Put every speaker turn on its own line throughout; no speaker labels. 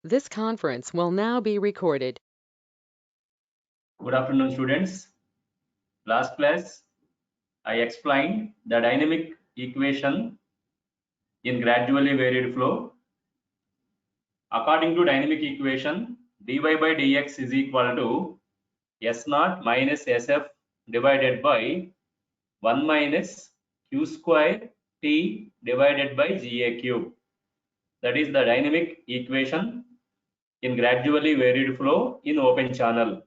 This conference will now be recorded.
Good afternoon, students. Last class, I explained the dynamic equation in gradually varied flow. According to dynamic equation, dy by dx is equal to S naught minus Sf divided by 1 minus q square t divided by Ga cube. That is the dynamic equation in gradually varied flow in open channel.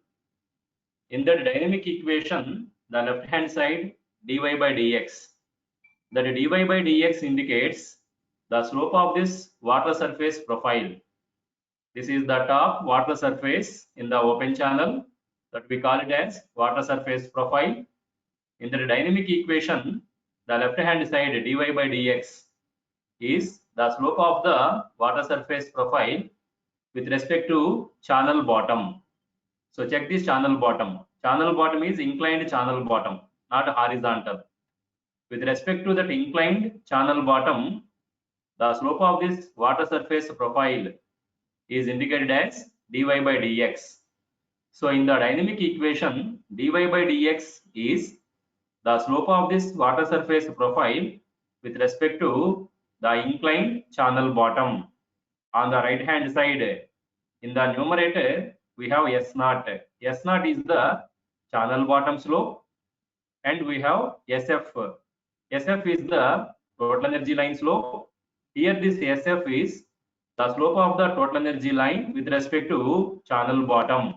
In the dynamic equation, the left hand side dy by dx, that dy by dx indicates the slope of this water surface profile. This is the top water surface in the open channel, that we call it as water surface profile. In the dynamic equation, the left hand side dy by dx is the slope of the water surface profile with respect to channel bottom. So check this channel bottom. Channel bottom is inclined channel bottom, not horizontal. With respect to that inclined channel bottom, the slope of this water surface profile is indicated as dy by dx. So in the dynamic equation, dy by dx is the slope of this water surface profile with respect to the inclined channel bottom. On the right hand side, in the numerator, we have S naught. S naught is the channel bottom slope, and we have SF. SF is the total energy line slope. Here this SF is the slope of the total energy line with respect to channel bottom.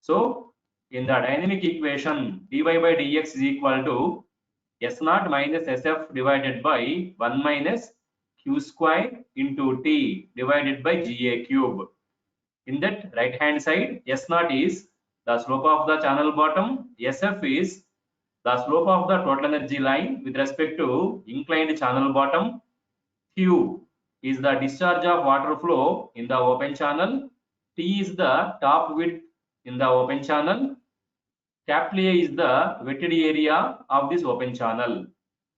So in the dynamic equation, dy by dx is equal to S naught minus SF divided by 1 minus q square into t divided by Ga cube. In that right hand side, S naught is the slope of the channel bottom, SF is the slope of the total energy line with respect to inclined channel bottom, Q is the discharge of water flow in the open channel, T is the top width in the open channel, capital A is the wetted area of this open channel.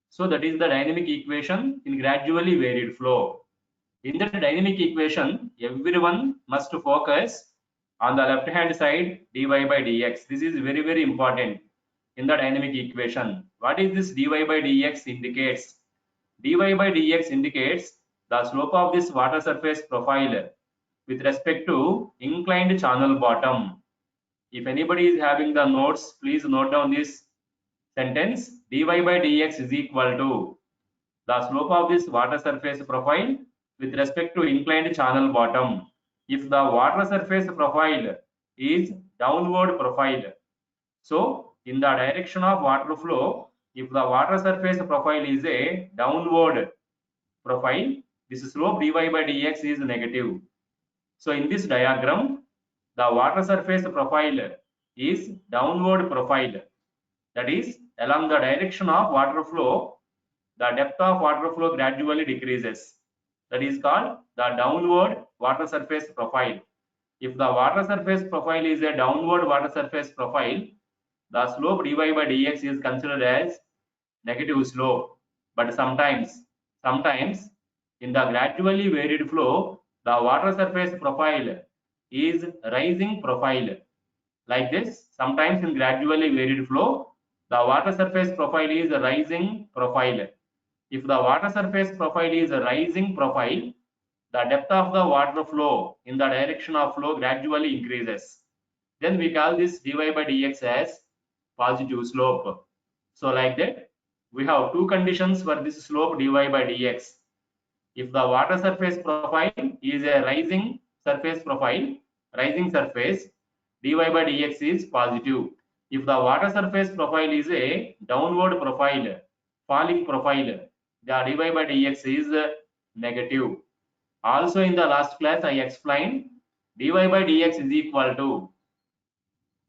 So that is the dynamic equation in gradually varied flow. In the dynamic equation, everyone must focus on the left hand side dy by dx. This is very, very important in the dynamic equation. What is this dy by dx indicates? Dy by dx indicates the slope of this water surface profile with respect to inclined channel bottom. If anybody is having the notes, please note down this sentence. Dy by dx is equal to the slope of this water surface profile with respect to inclined channel bottom. If the water surface profile is downward profile, so in the direction of water flow, if the water surface profile is a downward profile, this slope dy by dx is negative. So in this diagram, the water surface profile is downward profile. That is, along the direction of water flow, the depth of water flow gradually decreases. That is called the downward water surface profile. If the water surface profile is a downward water surface profile, the slope dy by dx is considered as negative slope. But sometimes in the gradually varied flow, the water surface profile is rising profile. Like this, sometimes in gradually varied flow, the water surface profile is a rising profile. If the water surface profile is a rising profile, the depth of the water flow in the direction of flow gradually increases. Then we call this dy by dx as positive slope. So like that, we have two conditions for this slope dy by dx. If the water surface profile is a rising surface profile, rising surface, dy by dx is positive. If the water surface profile is a downward profile, falling profile, the dy by dx is negative. Also in the last class, I explained dy by dx is equal to,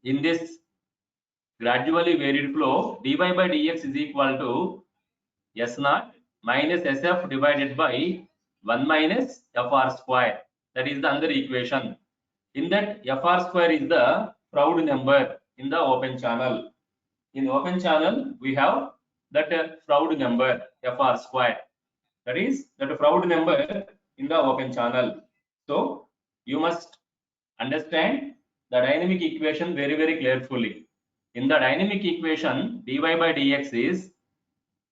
in this gradually varied flow, dy by dx is equal to S naught minus Sf divided by 1 minus Fr square. That is the other equation. In that, Fr square is the Froude number in the open channel. In open channel, we have that Froude number Fr square. That is that Froude number in the open channel. So You must understand the dynamic equation very carefully. In the dynamic equation, dy by dx is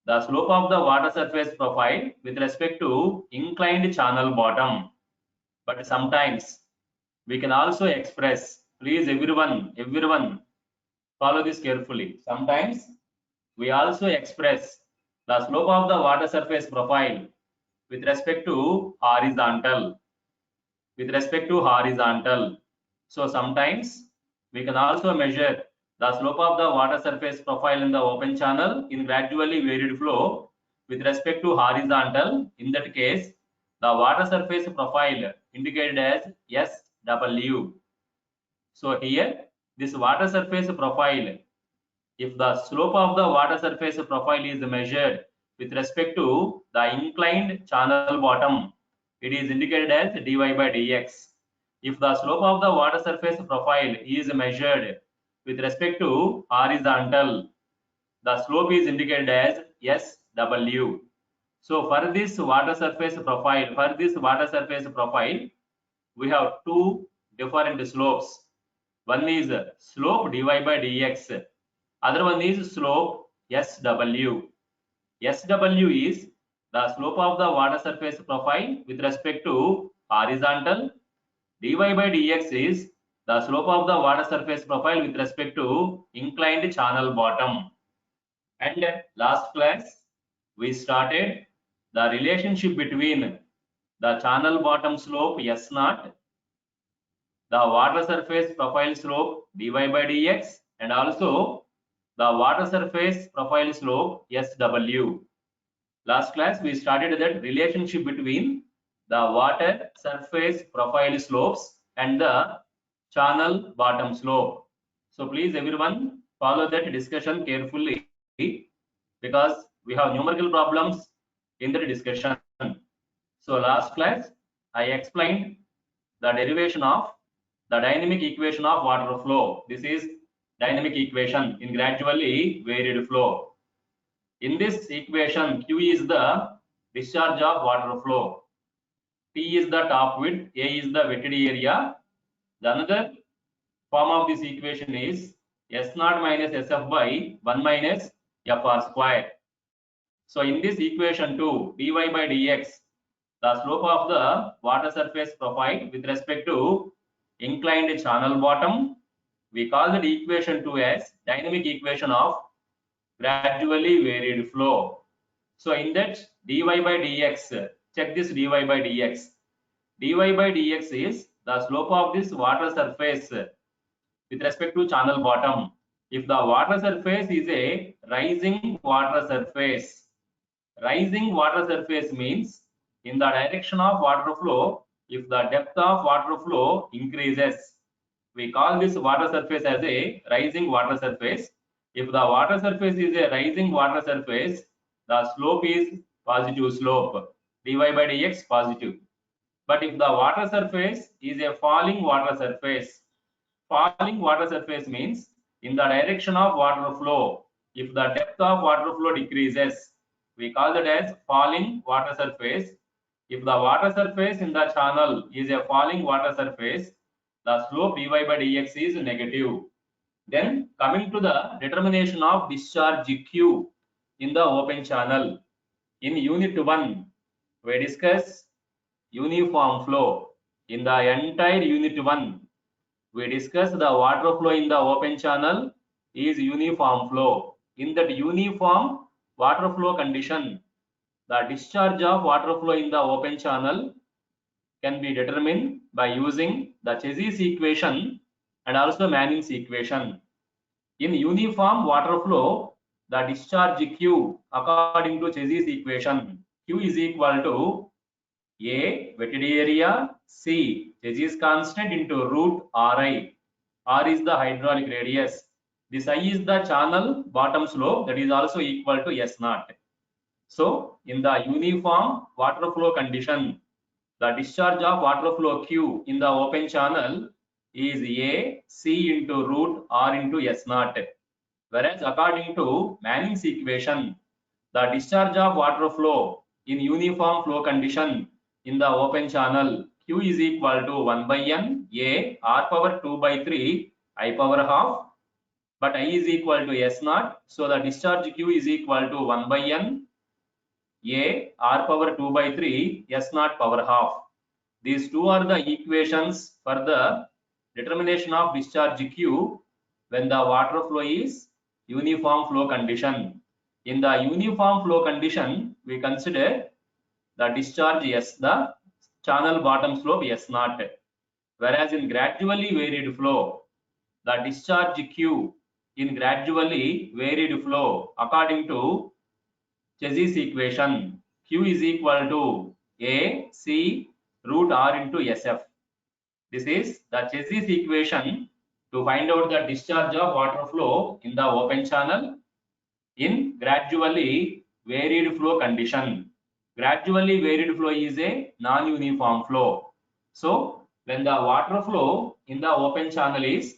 the slope of the water surface profile with respect to inclined channel bottom. But sometimes we can also express, please everyone follow this carefully. Sometimes we also express the slope of the water surface profile with respect to horizontal. So sometimes we can also measure the slope of the water surface profile in the open channel in gradually varied flow with respect to horizontal. In that case, the water surface profile indicated as SW. So here, this water surface profile, if the slope of the water surface profile is measured with respect to the inclined channel bottom, it is indicated as dy by dx. If the slope of the water surface profile is measured with respect to horizontal, the slope is indicated as SW. So for this water surface profile, we have two different slopes. One is slope dy by dx, other one is slope SW. SW is the slope of the water surface profile with respect to horizontal. Dy by dx is the slope of the water surface profile with respect to inclined channel bottom. And last class, we started the relationship between the channel bottom slope S0, the water surface profile slope dy by dx, and also the water surface profile slope SW. Last class, we started that relationship between the water surface profile slopes and the channel bottom slope. So please everyone follow that discussion carefully because we have numerical problems in the discussion. So last class, I explained the derivation of the dynamic equation of water flow. This is dynamic equation in gradually varied flow. In this equation, Q is the discharge of water flow, T is the top width, A is the wetted area. The another form of this equation is S0 minus SF by 1 minus FR square. So in this equation 2, dy by dx, the slope of the water surface profile with respect to inclined channel bottom, we call that equation 2 as dynamic equation of gradually varied flow. So in that dy by dx, check this dy by dx. Dy by dx is the slope of this water surface with respect to channel bottom. If the water surface is a rising water surface means in the direction of water flow, if the depth of water flow increases, we call this water surface as a rising water surface. If the water surface is a rising water surface, the slope is positive slope, dy by dx positive. But if the water surface is a falling water surface means in the direction of water flow, if the depth of water flow decreases, we call that as falling water surface. If the water surface in the channel is a falling water surface, the slope dy by dx is negative. Then coming to the determination of discharge Q in the open channel. In unit 1, we discuss uniform flow. In the entire unit 1, we discuss the water flow in the open channel is uniform flow. In that uniform water flow condition, the discharge of water flow in the open channel can be determined by using the Chezy's equation and also Manning's equation. In uniform water flow, the discharge Q according to Chezy's equation, Q is equal to A wetted area, C Chezy's constant into root Ri. R is the hydraulic radius. This I is the channel bottom slope, that is also equal to S0. So in the uniform water flow condition, the discharge of water flow Q in the open channel is A C into root R into S0. Whereas according to Manning's equation, the discharge of water flow in uniform flow condition in the open channel Q is equal to 1 by N A R power 2 by 3 I power half, but I is equal to S naught. So the discharge Q is equal to 1 by N A R power 2 by 3 S naught power half. These two are the equations for the determination of discharge Q when the water flow is uniform flow condition. In the uniform flow condition, we consider the discharge S, the channel bottom slope S naught. Whereas in gradually varied flow, the discharge Q in gradually varied flow according to Chassis equation, Q is equal to A C root R into SF. This is the Chassis equation to find out the discharge of water flow in the open channel in gradually varied flow condition. Gradually varied flow is a non-uniform flow. So when the water flow in the open channel is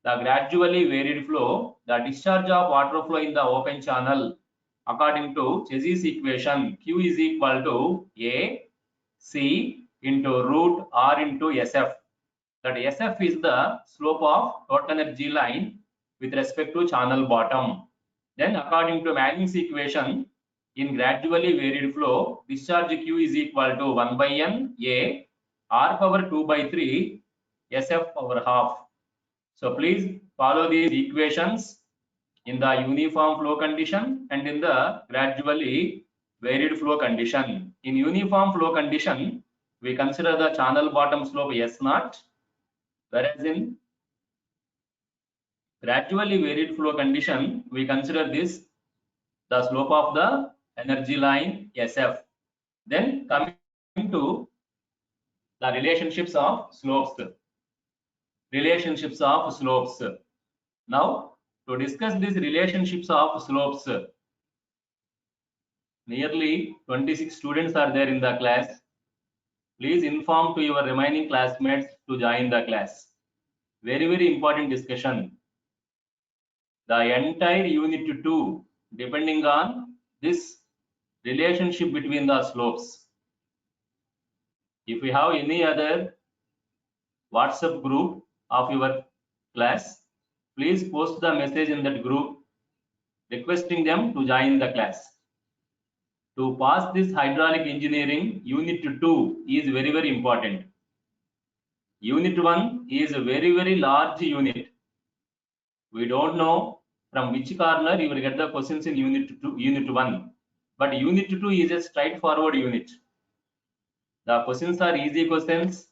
the gradually varied flow, the discharge of water flow in the open channel according to Chassis equation, Q is equal to A C into root R into SF. That SF is the slope of total energy line with respect to channel bottom. Then according to Manning's equation, in gradually varied flow, discharge Q is equal to 1 by N A R power 2 by 3 SF power half. So please follow these equations in the uniform flow condition and in the gradually varied flow condition. In uniform flow condition, we consider the channel bottom slope S naught, whereas in gradually varied flow condition, we consider this the slope of the energy line SF. Then coming to the relationships of slopes. Relationships of slopes. Now, to discuss these relationships of slopes, nearly 26 students are there in the class. Please inform to your remaining classmates to join the class. Very, very important discussion. The entire unit 2 depending on this relationship between the slopes. If you have any other WhatsApp group of your class, please post the message in that group requesting them to join the class. To pass this hydraulic engineering, unit 2 is very, very important. Unit 1 is a very, very large unit. We don't know from which corner you will get the questions in unit 1. But unit 2 is a straightforward unit. The questions are easy questions.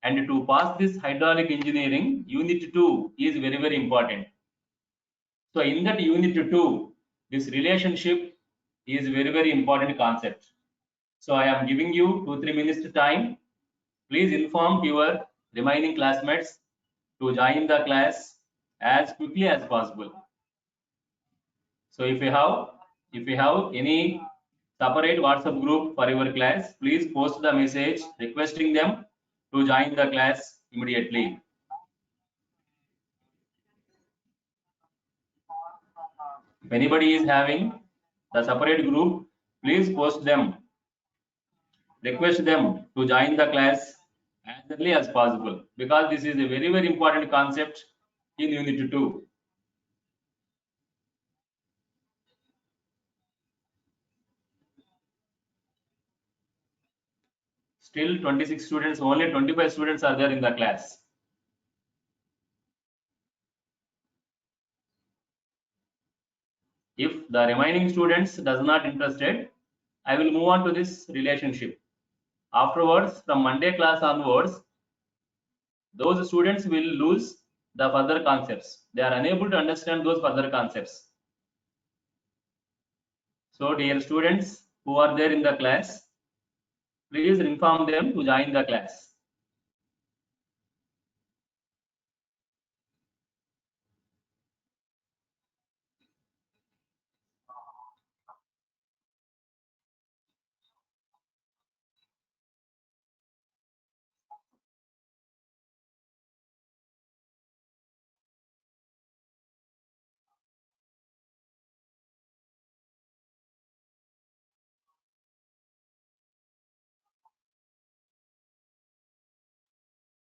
And to pass this hydraulic engineering, unit 2 is very, very important. So in that unit 2, this relationship is very, very important concept. So I am giving you 2-3 minutes time. Please inform your remaining classmates to join the class as quickly as possible. So if you have any separate WhatsApp group for your class, please post the message requesting them to join the class immediately. If anybody is having the separate group, please post them. Request them to join the class as early as possible because this is a very, very important concept in unit 2. Still 26 students, only 25 students are there in the class. If the remaining students does not interested, I will move on to this relationship. Afterwards, from Monday class onwards, those students will lose the further concepts. They are unable to understand those further concepts. So dear students who are there in the class, please inform them to join the class.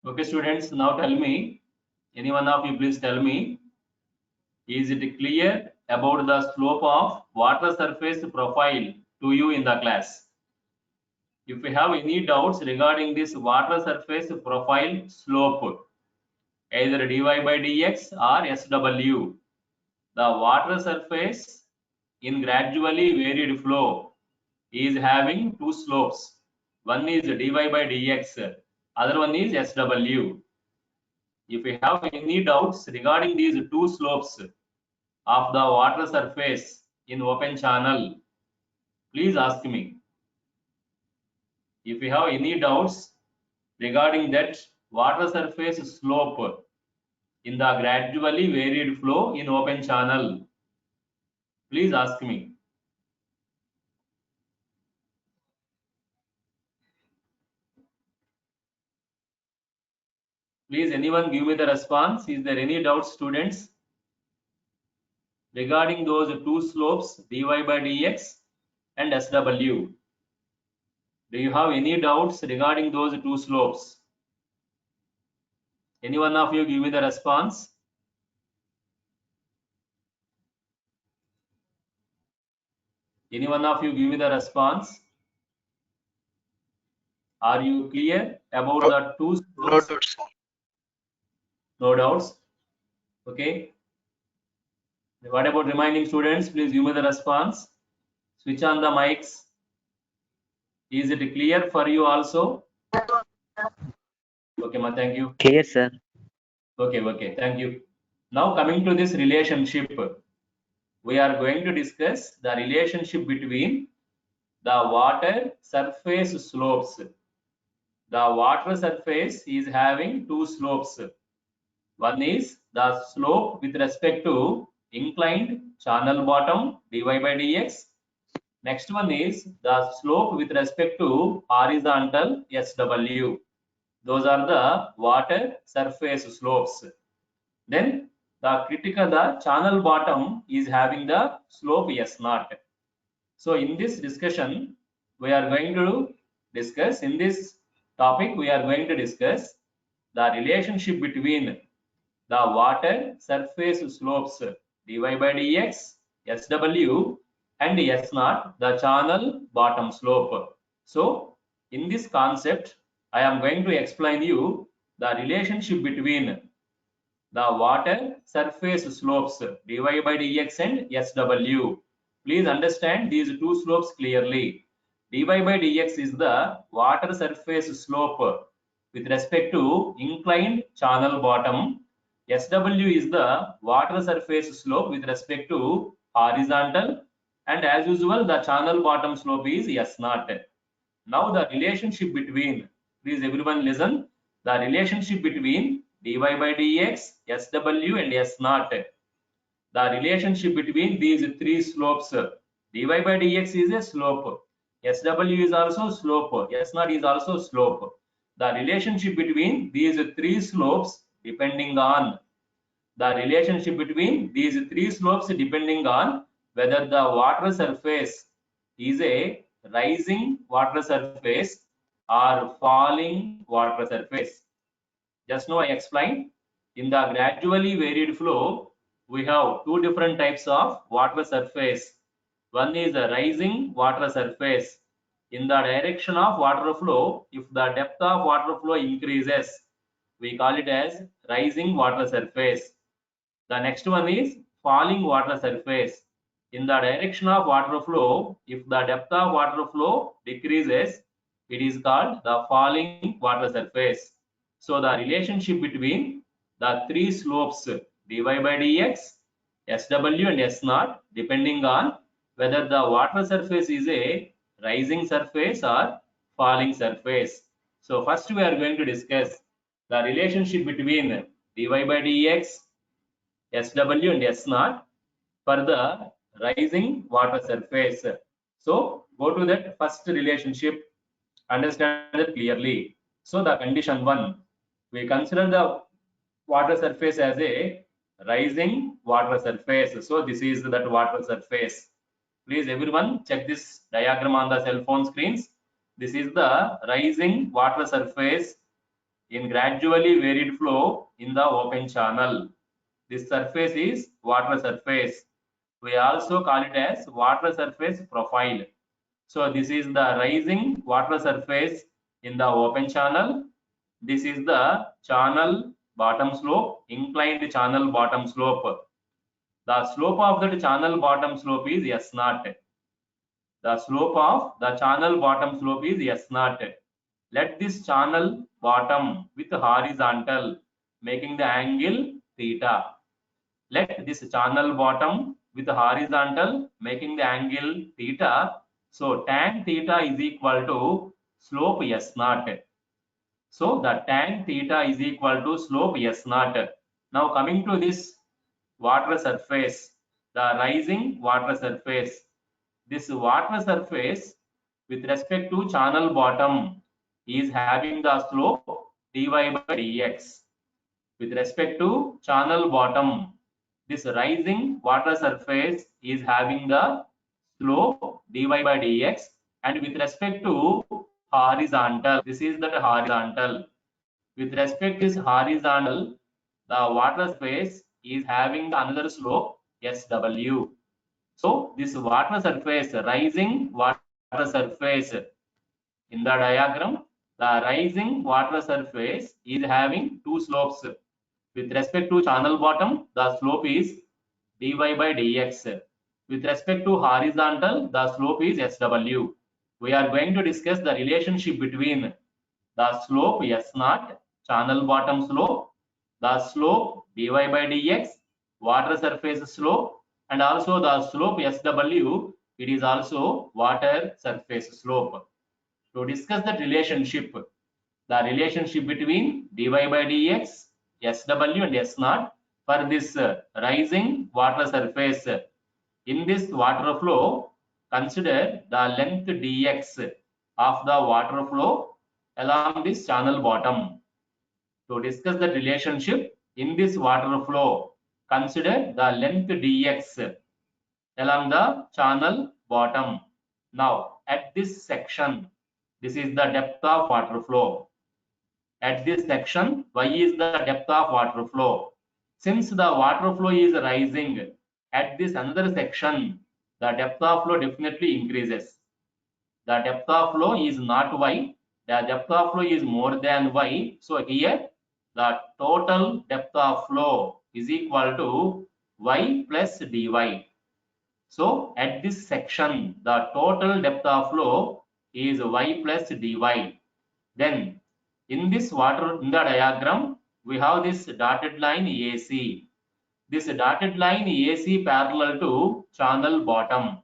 Okay, students, now tell me, any one of you please tell me, is it clear about the slope of water surface profile to you in the class? If you have any doubts regarding this water surface profile slope, either dy by dx or SW, the water surface in gradually varied flow is having two slopes. One is dy by dx, other one is SW. If you have any doubts regarding these two slopes of the water surface in open channel, please ask me. If you have any doubts regarding that water surface slope in the gradually varied flow in open channel, please ask me. Please, anyone give me the response. Is there any doubts, students, regarding those two slopes, dy by dx and SW? Do you have any doubts regarding those two slopes? Any one of you give me the response? Any one of you give me the response? Are you clear about the two slopes?
No doubts.
No doubts. Okay. What about remaining students? Please give me the response. Switch on the mics. Is it clear for you also? Okay, ma, thank you.
Clear, sir.
Okay, thank you. Now coming to this relationship, we are going to discuss the relationship between the water surface slopes. The water surface is having two slopes. One is the slope with respect to inclined channel bottom dy by dx. Next one is the slope with respect to horizontal SW. Those are the water surface slopes. Then the channel bottom is having the slope S0. So in this discussion, we are going to discuss, in this topic, we are going to discuss the relationship between the water surface slopes dy by dx, SW, and S0, the channel bottom slope. So in this concept, I am going to explain you the relationship between the water surface slopes dy by dx and SW. Please understand these two slopes clearly. dy by dx is the water surface slope with respect to inclined channel bottom. SW is the water surface slope with respect to horizontal, and as usual the channel bottom slope is S0. Now the relationship between, please everyone listen, the relationship between dy by dx, SW and S0. The relationship between these three slopes, dy by dx is a slope, SW is also slope, S0 is also slope. The relationship between these three slopes depending on depending on whether the water surface is a rising water surface or falling water surface. Just now I explained, in the gradually varied flow, we have two different types of water surface. One is a rising water surface. In the direction of water flow, if the depth of water flow increases, we call it as rising water surface. The next one is falling water surface. In the direction of water flow, if the depth of water flow decreases, it is called the falling water surface. So the relationship between the three slopes dy by dx, SW and S0 depending on whether the water surface is a rising surface or falling surface. So first we are going to discuss the relationship between dy by dx, SW and S0 for the rising water surface. So go to that first relationship, understand it clearly. So the condition 1, we consider the water surface as a rising water surface. So this is that water surface. Please everyone check this diagram on the cell phone screens. This is the rising water surface in gradually varied flow in the open channel. This surface is water surface. We also call it as water surface profile. So this is the rising water surface in the open channel. This is the channel bottom slope, inclined channel bottom slope. The slope of that channel bottom slope is S0. The slope of the channel bottom slope is S0. Let this channel bottom with horizontal, making the angle theta. Let this channel bottom with horizontal, making the angle theta. So tan theta is equal to slope S0. So the tan theta is equal to slope S0. Now coming to this water surface, the rising water surface. This water surface with respect to channel bottom is having the slope dy by dx. With respect to channel bottom, this rising water surface is having the slope dy by dx, and with respect to horizontal, this is the horizontal. With respect to this horizontal, the water surface is having another slope SW. So this water surface, rising water surface, in the diagram, the rising water surface is having two slopes. With respect to channel bottom, the slope is dy by dx. With respect to horizontal, the slope is SW. We are going to discuss the relationship between the slope S0, channel bottom slope, the slope dy by dx, water surface slope, and also the slope SW, it is also water surface slope. To discuss that relationship, the relationship between dy by dx, SW and S0 for this rising water surface. In this water flow, consider the length dx of the water flow along this channel bottom. To discuss the relationship in this water flow, consider the length dx along the channel bottom. Now, at this section, this is the depth of water flow. At this section, y is the depth of water flow. Since the water flow is rising, at this another section, the depth of flow definitely increases. The depth of flow is not y, the depth of flow is more than y. So here, the total depth of flow is equal to y plus dy. So at this section, the total depth of flow is y plus dy. Then in this water, in the diagram, we have this dotted line AC. This dotted line AC parallel to channel bottom.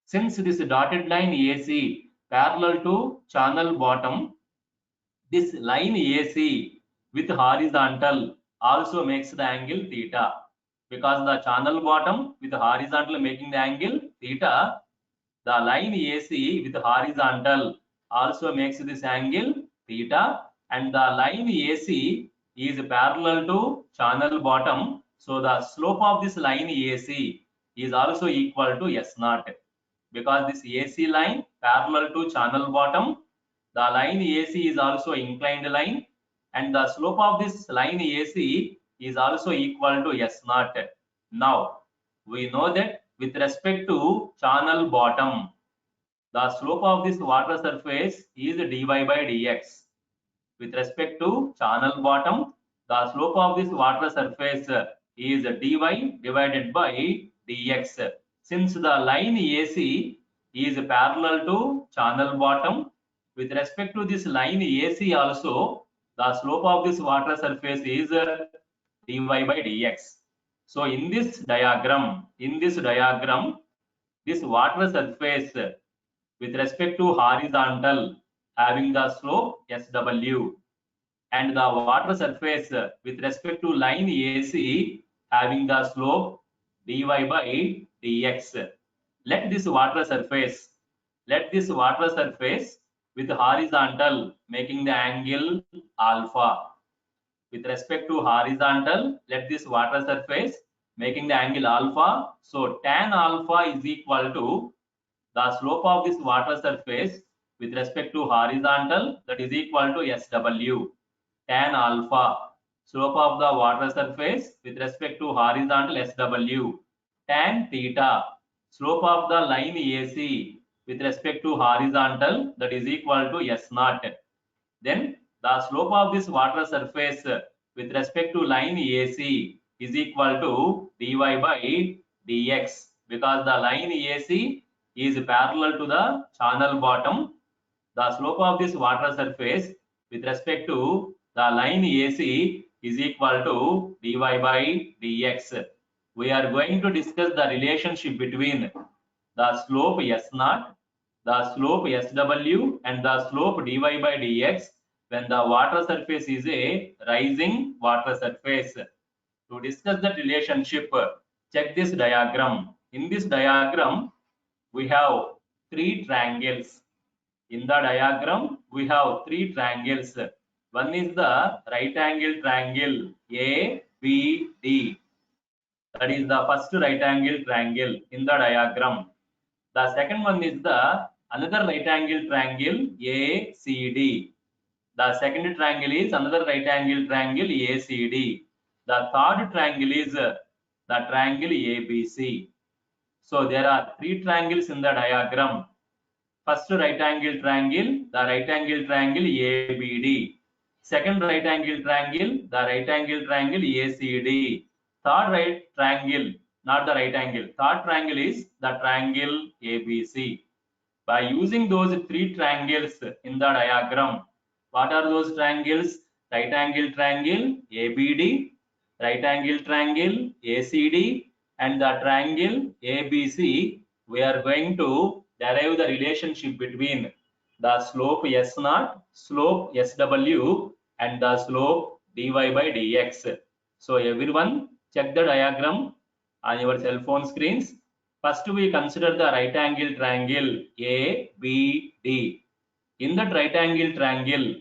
Since this dotted line AC parallel to channel bottom, this line AC with horizontal also makes the angle theta. Because the channel bottom with horizontal making the angle theta, the line AC with horizontal also makes this angle theta, and the line AC is parallel to channel bottom. So the slope of this line AC is also equal to S0. Because this AC line parallel to channel bottom, the line AC is also inclined line, and the slope of this line AC is also equal to S0. Now, we know that with respect to channel bottom, the slope of this water surface is dy by dx. With respect to channel bottom, the slope of this water surface is dy divided by dx. Since the line AC is parallel to channel bottom, with respect to this line AC also, the slope of this water surface is dy by dx. So in this diagram, this water surface with respect to horizontal having the slope SW, and the water surface with respect to line AC having the slope dy by dx. Let this water surface with horizontal making the angle alpha. With respect to horizontal, let this water surface making the angle alpha. So tan alpha is equal to the slope of this water surface with respect to horizontal, that is equal to SW. tan alpha, slope of the water surface with respect to horizontal SW, tan theta, slope of the line AC with respect to horizontal, that is equal to S0. Then the slope of this water surface with respect to line AC is equal to dy by dx, because the line AC is parallel to the channel bottom. The slope of this water surface with respect to the line AC is equal to dy by dx. We are going to discuss the relationship between the slope S0, the slope SW, and the slope dy by dx when the water surface is a rising water surface. To discuss that relationship, check this diagram. In this diagram, we have three triangles. In the diagram, we have three triangles. One is the right angle triangle ABD. That is the first right angle triangle in the diagram. The second one is the another right angle triangle ACD. The second triangle is another right angle triangle ACD. The third triangle is the triangle ABC. So there are three triangles in the diagram. First right angle triangle, the right angle triangle ABD. Second right angle triangle, the right angle triangle ACD. Third right triangle, not the right angle. Third triangle is the triangle ABC. By using those three triangles in the diagram, what are those triangles? Right angle triangle ABD, right angle triangle ACD, and the triangle ABC. We are going to derive the relationship between the slope S0, slope SW, and the slope dy by dx. So everyone check the diagram on your cell phone screens. First, we consider the right angle triangle ABD. In that right angle triangle,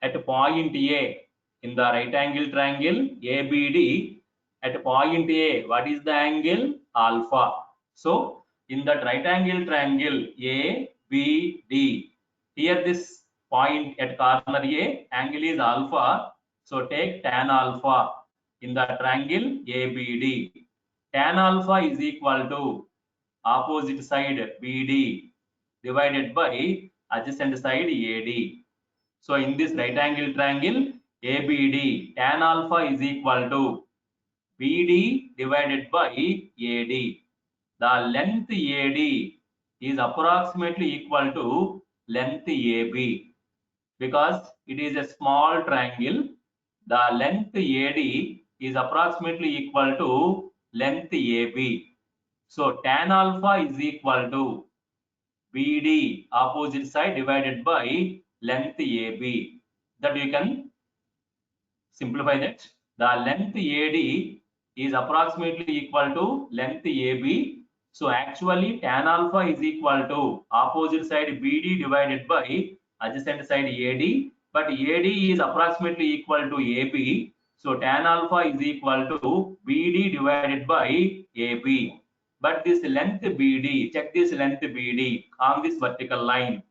at point A, in the right angle triangle ABD, at point A, what is the angle? Alpha. So, in that right angle triangle ABD, here this point at corner A, angle is alpha. So, take tan alpha in the triangle ABD. Tan alpha is equal to opposite side BD divided by adjacent side AD. So in this right angle triangle ABD, tan alpha is equal to BD divided by AD. The length AD is approximately equal to length AB. Because it is a small triangle, the length AD is approximately equal to length AB. So tan alpha is equal to BD opposite side divided by length AB. That you can simplify that. The length AD is approximately equal to length AB. So actually tan alpha is equal to opposite side BD divided by adjacent side AD. But AD is approximately equal to AB. So tan alpha is equal to BD divided by AB. But this length BD, check this length BD on this vertical line.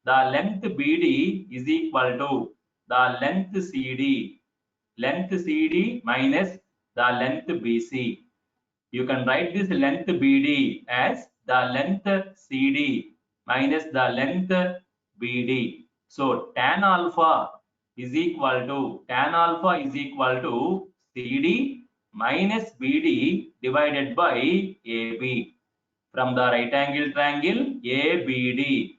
The length BD is equal to the length CD minus the length BC. You can write this length BD as the length CD minus the length BD. So tan alpha is equal to CD minus BD divided by AB. From the right angle triangle ABD,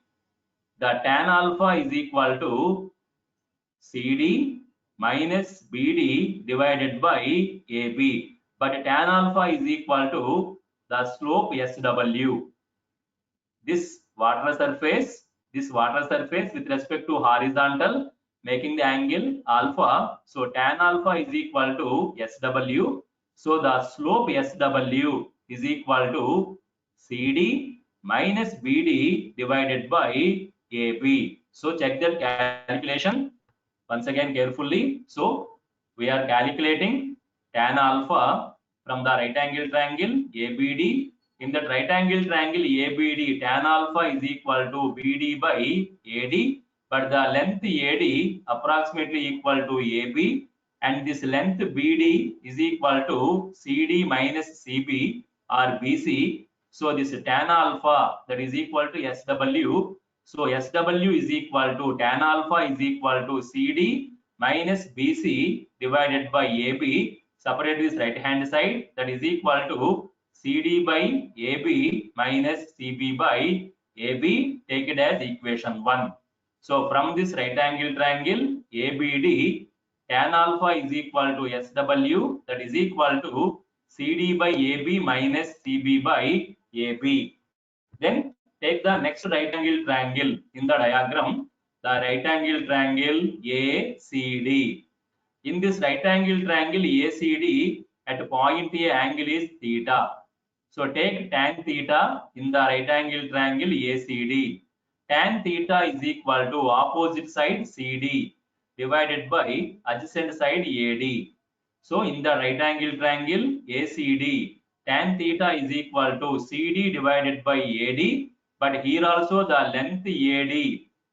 the tan alpha is equal to CD minus BD divided by AB. But tan alpha is equal to the slope SW. This water surface with respect to horizontal, making the angle alpha. So tan alpha is equal to SW. So the slope SW is equal to CD minus BD divided by AB. So check that calculation once again carefully. So we are calculating tan alpha from the right angle triangle ABD. In the right angle triangle ABD, tan alpha is equal to BD by AD. but the length AD approximately equal to AB, and this length BD is equal to CD minus CB or BC. So this tan alpha, that is equal to SW. So SW is equal to tan alpha is equal to CD minus BC divided by AB. Separate this right hand side, that is equal to CD by AB minus CB by AB. Take it as equation 1. So from this right angle triangle ABD, tan alpha is equal to SW, that is equal to CD by AB minus CB by AB. Then take the next right angle triangle in the diagram, the right angle triangle ACD. In this right angle triangle ACD, at point A angle is theta. So take tan theta in the right angle triangle ACD. Tan theta is equal to opposite side CD divided by adjacent side AD. So in the right angle triangle ACD, tan theta is equal to CD divided by AD, but here also the length AD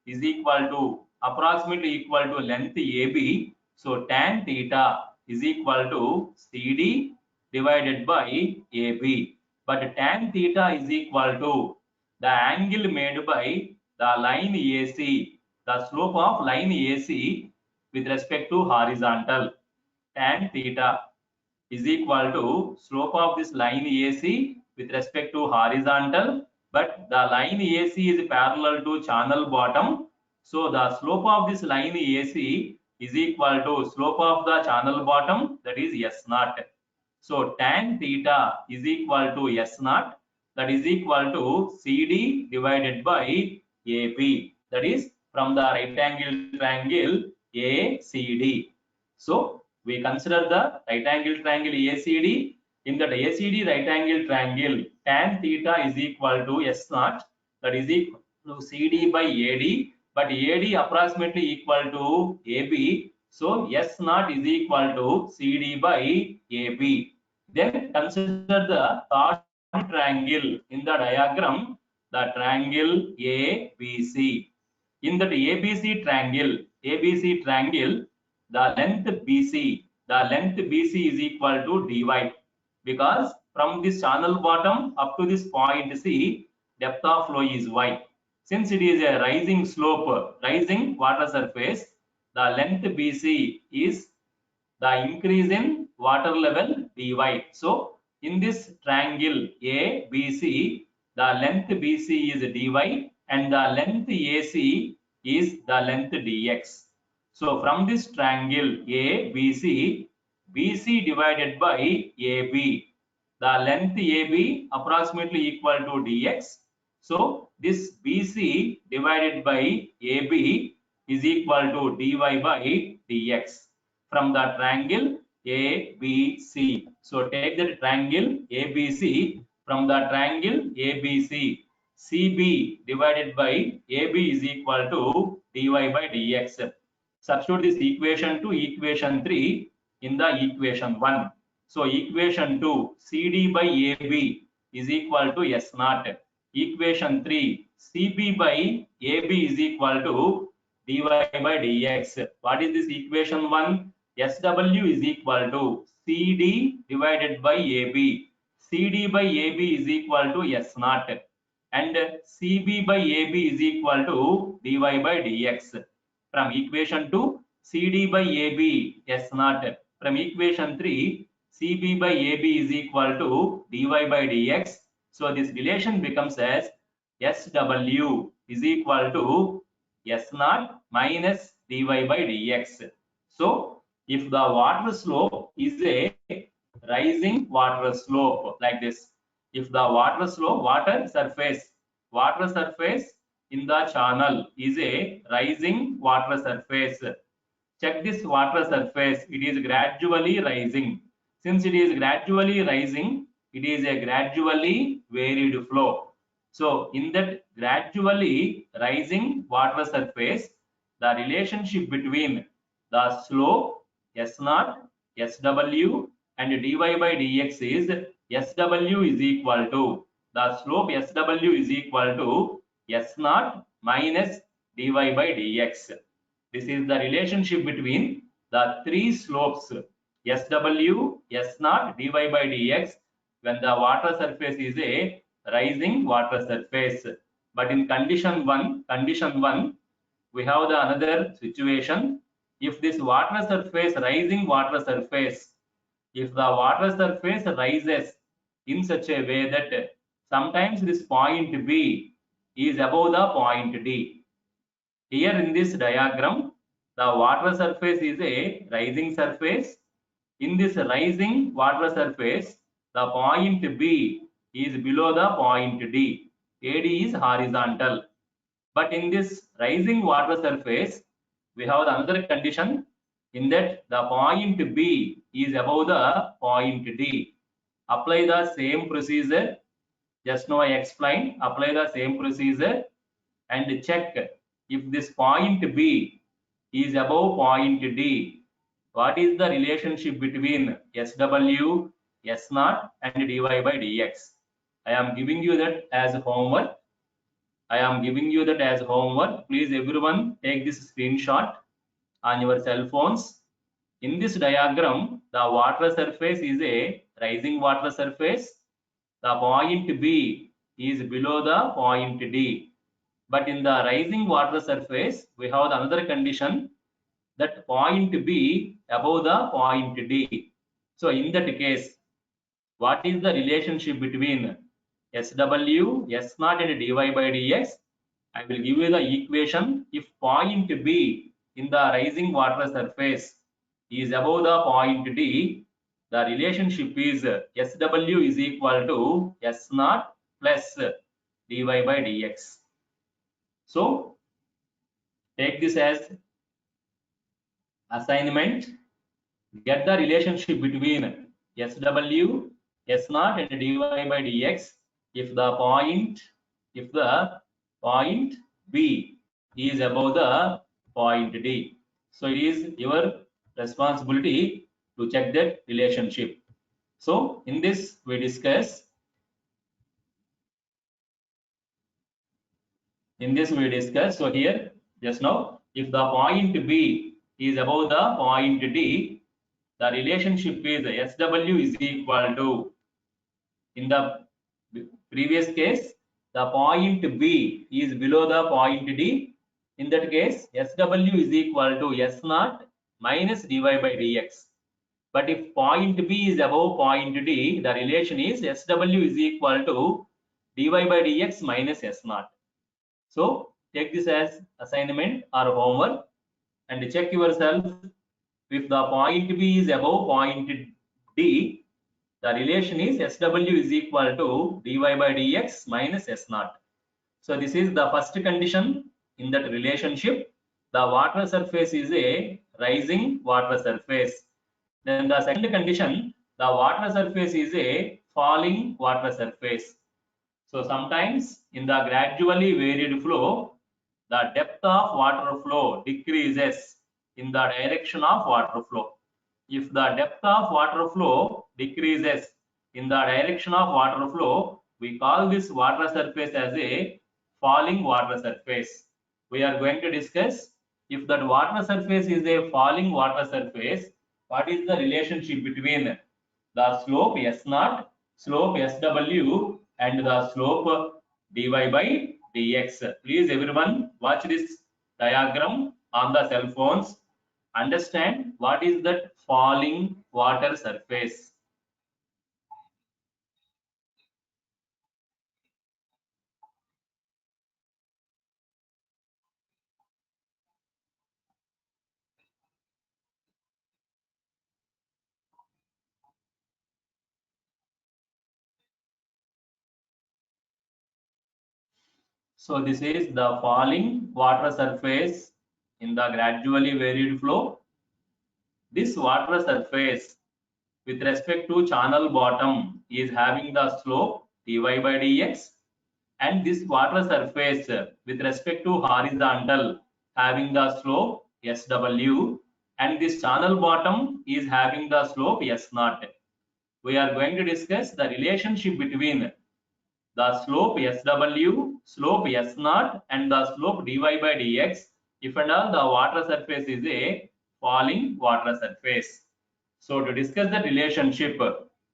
is equal to approximately equal to length AB. So tan theta is equal to CD divided by AB, but tan theta is equal to the angle made by the line AC, the slope of line AC with respect to horizontal. Tan theta is equal to slope of this line AC with respect to horizontal, but the line AC is parallel to channel bottom. So the slope of this line AC is equal to slope of the channel bottom, that is S0. So tan theta is equal to S0, that is equal to CD divided by AB, that is from the right angle triangle ACD. So we consider the right angle triangle ACD. In that ACD right angle triangle, tan theta is equal to S0, that is equal to CD by AD, but AD approximately equal to AB. So S0 is equal to CD by AB. Then consider the third triangle in the diagram, the triangle ABC. In that ABC triangle, the length BC is equal to dy, because from this channel bottom up to this point C, depth of flow is y. Since it is a rising slope, rising water surface, the length BC is the increase in water level dy. So in this triangle ABC, the length BC is dy and the length AC is the length dx. So from this triangle ABC, BC divided by AB, the length AB approximately equal to dx. So this BC divided by AB is equal to dy by dx from the triangle ABC. So take the triangle ABC, from the triangle ABC, CB divided by AB is equal to dy by dx. Substitute this equation to equation 3 in the equation 1. So equation 2, CD by AB is equal to S0. Equation 3, CB by AB is equal to dy by dx. What is this equation 1? SW is equal to CD divided by AB. CD by AB is equal to S0 and CB by AB is equal to dy by dx. From equation 2, CD by AB S0. From equation 3, CB by AB is equal to dy by dx. So this relation becomes as SW is equal to S0 minus dy by dx. So if the water slope is a rising water slope like this, if the water surface in the channel is a rising water surface, check this water surface, it is gradually rising. Since it is gradually rising, it is a gradually varied flow. So in that gradually rising water surface, the relationship between the slope S0, SW and dy by dx is SW is equal to, the slope SW is equal to S0 minus dy by dx. This is the relationship between the three slopes SW, S0, dy by dx when the water surface is a rising water surface. But in condition 1, we have the another situation. If this water surface, rising water surface, if the water surface rises in such a way that sometimes this point B is above the point D. Here in this diagram, the water surface is a rising surface. In this rising water surface, the point B is below the point D. AD is horizontal. But in this rising water surface, we have another condition in that the point B is above the point D. Apply the same procedure. Just now I explained. Apply the same procedure and check if this point B is above point D. What is the relationship between SW, S0 and dy by dx? I am giving you that as homework. Please everyone take this screenshot on your cell phones. In this diagram, the water surface is a rising water surface. The point B is below the point D. But in the rising water surface, we have another condition that point B above the point D. So in that case, what is the relationship between SW, S0 and dy by dx? I will give you the equation. If point B in the rising water surface is above the point D, the relationship is SW is equal to S0 plus dy by dx. So take this as assignment. Get the relationship between SW, S0 and dy by dx if the point B is above the point D. So it is your responsibility to check that relationship. So in this we discuss. So here just now, if the point B is above the point D, the relationship is SW is equal to, in the previous case, the point B is below the point D. In that case, SW is equal to S0 minus dy by dx. But if point B is above point D, the relation is SW is equal to dy by dx minus S0. So take this as assignment or homework and check yourself. If the point B is above point D, the relation is SW is equal to dy by dx minus S0. So this is the first condition in that relationship. The water surface is a rising water surface. Then the second condition, the water surface is a falling water surface. So sometimes in the gradually varied flow, the depth of water flow decreases in the direction of water flow. If the depth of water flow decreases in the direction of water flow, we call this water surface as a falling water surface. We are going to discuss if that water surface is a falling water surface, what is the relationship between the slope S0, slope SW and the slope dy by dx. Please everyone watch this diagram on the cell phones. Understand what is that falling water surface. So this is the falling water surface in the gradually varied flow. This water surface with respect to channel bottom is having the slope dy by dx, and this water surface with respect to horizontal having the slope SW, and this channel bottom is having the slope S0. We are going to discuss the relationship between the slope SW, slope S0 and the slope dy by dx if and all the water surface is a falling water surface. So to discuss the relationship,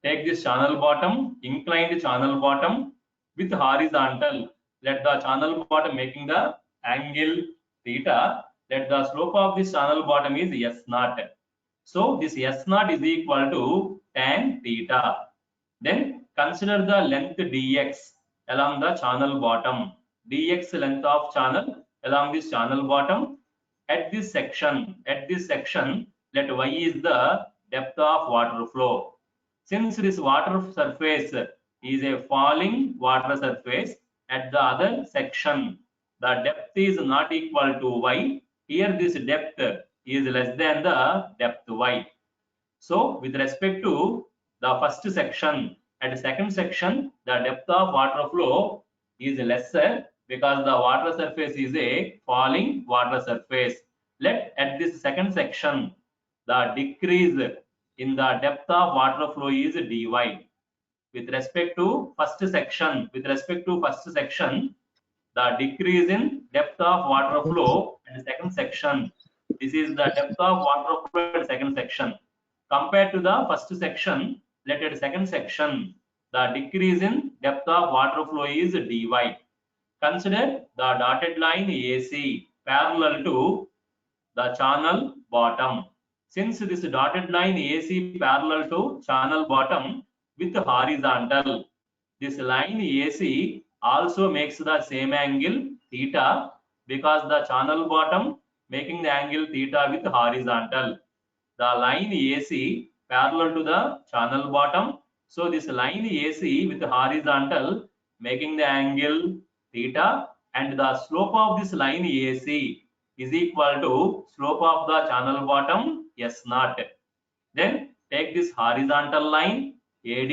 take this channel bottom, inclined channel bottom with horizontal. Let the channel bottom making the angle theta. Let the slope of this channel bottom is S0. So this S0 is equal to tan theta. Then consider the length dx along the channel bottom. Dx length of channel along this channel bottom. At this section, let y is the depth of water flow. Since this water surface is a falling water surface, at the other section, the depth is not equal to y. Here this depth is less than the depth y. So with respect to the first section, at the second section, the depth of water flow is lesser because the water surface is a falling water surface. Let at this second section, the decrease in the depth of water flow is dy. With respect to first section, the decrease in depth of water flow in the second section. This is the depth of water flow in the second section. Compared to the first section, let at second section, the decrease in depth of water flow is dy. Consider the dotted line AC parallel to the channel bottom. Since this dotted line AC parallel to channel bottom with horizontal, this line AC also makes the same angle theta because the channel bottom making the angle theta with horizontal. The line AC parallel to the channel bottom. So this line AC with horizontal making the angle theta, and the slope of this line AC is equal to slope of the channel bottom S0. Then take this horizontal line AD.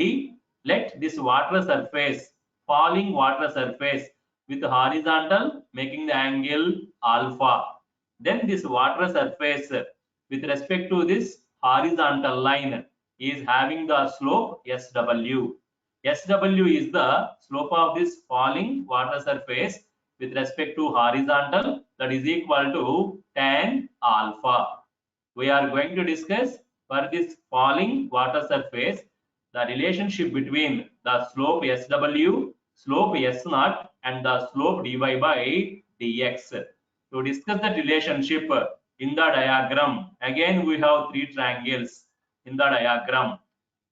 Let this water surface, falling water surface with horizontal making the angle alpha. Then this water surface with respect to this horizontal line is having the slope SW. SW is the slope of this falling water surface with respect to horizontal, that is equal to tan alpha. We are going to discuss for this falling water surface the relationship between the slope SW, slope S0 and the slope dy by dx. To discuss the relationship in the diagram, again we have three triangles in the diagram.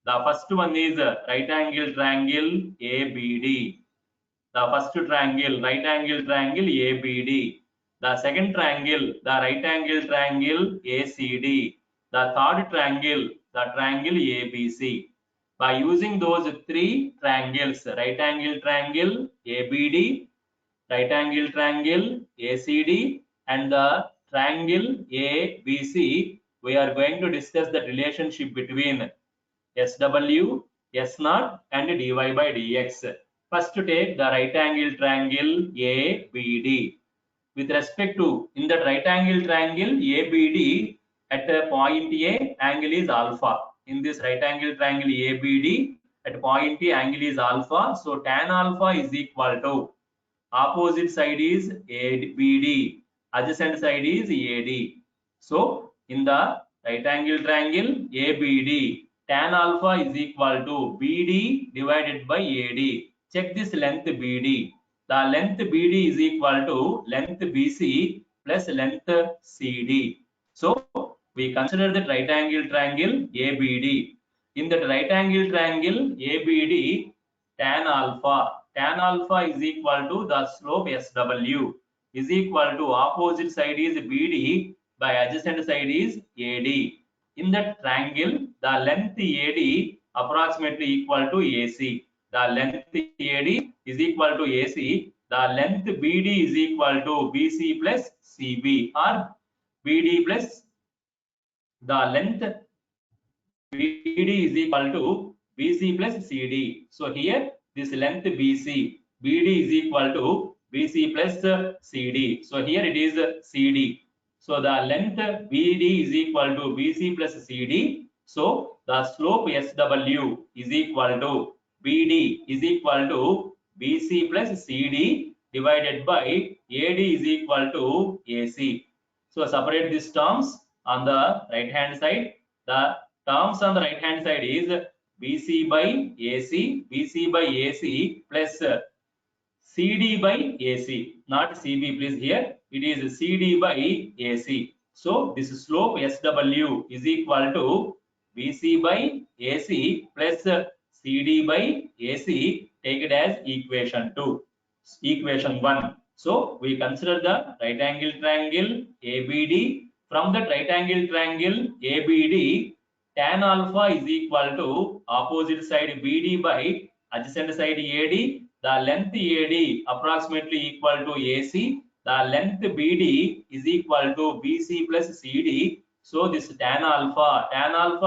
The first one is right angle triangle ABD. The first triangle, right angle triangle ABD. The second triangle, the right angle triangle ACD. The third triangle, the triangle ABC. By using those three triangles, right angle triangle ABD, right angle triangle ACD, and the triangle ABC, we are going to discuss the relationship between SW, S0 and dy by dx. First take the right angle triangle ABD. With respect to, in the right angle triangle ABD, at a point A, angle is alpha. In this right angle triangle ABD, at point A, angle is alpha. So tan alpha is equal to, opposite side is ABD, adjacent side is AD. So in the right angle triangle ABD, tan alpha is equal to BD divided by AD. Check this length BD. The length BD is equal to length BC plus length CD. So we consider the right angle triangle ABD. In the right angle triangle ABD, tan alpha is equal to the slope SW is equal to opposite side is BD by adjacent side is AD. In that triangle, the length AD approximately equal to AC. The length AD is equal to AC. The length BD is equal to BC plus CB, or BD plus the length BD is equal to BC plus CD. So here this length BD is equal to BC plus CD. So here it is CD. So the length BD is equal to BC plus CD. So the slope SW is equal to BD is equal to BC plus CD divided by AD is equal to AC. So separate these terms on the right hand side. The terms on the right hand side is BC by AC plus CD by AC, not CB please here. It is CD by AC. So this slope SW is equal to BC by AC plus CD by AC. Take it as equation 2. Equation 1. So we consider the right angle triangle ABD. From that right angle triangle ABD, tan alpha is equal to opposite side BD by adjacent side AD. The length AD approximately equal to AC. The length BD is equal to BC plus CD. So this tan alpha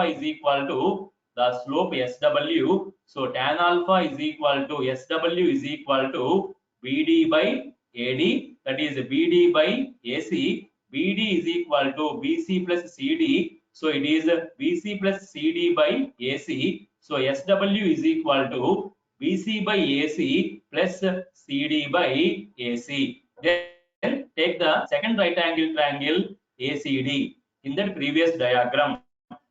is equal to the slope SW. So tan alpha is equal to SW is equal to BD by AD, that is BD by AC. BD is equal to BC plus CD. So it is BC plus CD by AC. So SW is equal to BC by AC plus CD by AC. Then take the second right angle triangle ACD. In that previous diagram,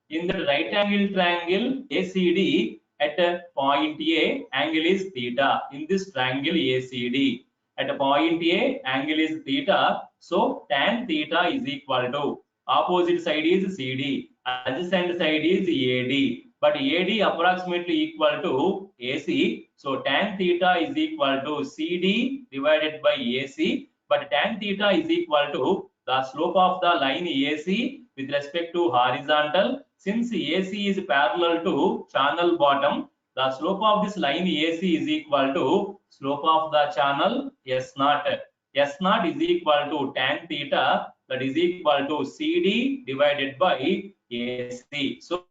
in the right angle triangle ACD, at point A, angle is theta. In this triangle ACD, at point A, angle is theta. So tan theta is equal to, opposite side is CD, adjacent side is AD. But AD approximately equal to AC. So tan theta is equal to CD divided by AC. But tan theta is equal to the slope of the line AC with respect to horizontal. Since AC is parallel to channel bottom, the slope of this line AC is equal to slope of the channel S0. S0 is equal to tan theta, that is equal to CD divided by AC. So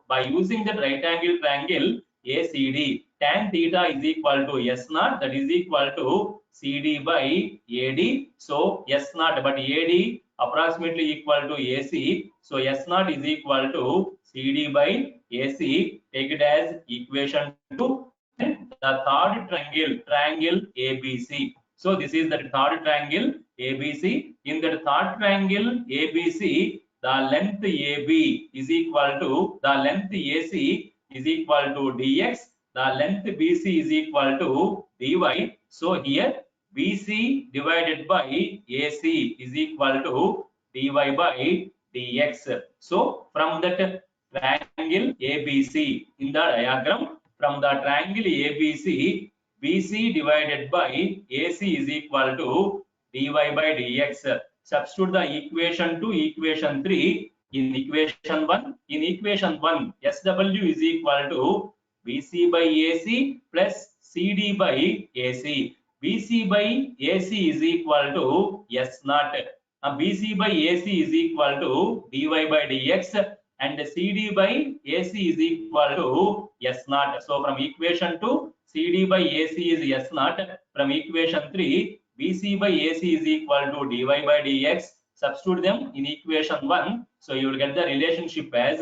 by using the right angle triangle ACD, tan theta is equal to S0, that is equal to CD by AD. So S0, but AD approximately equal to AC. So S0 is equal to CD by AC. Take it as equation 2. Then the third triangle ABC. So this is the third triangle ABC. In the third triangle ABC, the length AB is equal to the length AC is equal to dx. The length BC is equal to dy. So here BC divided by AC is equal to dy by dx. So from that triangle ABC, in the diagram, from the triangle ABC, BC divided by AC is equal to dy by dx. Substitute the equation to equation 3 in equation 1. In equation 1, SW is equal to BC by AC plus CD by AC. BC by AC is equal to S0. BC by AC is equal to dy by dx, and CD by AC is equal to S0. So from equation 2, CD by AC is S0. From equation 3, BC by AC is equal to dy by dx. Substitute them in equation 1. So you will get the relationship as,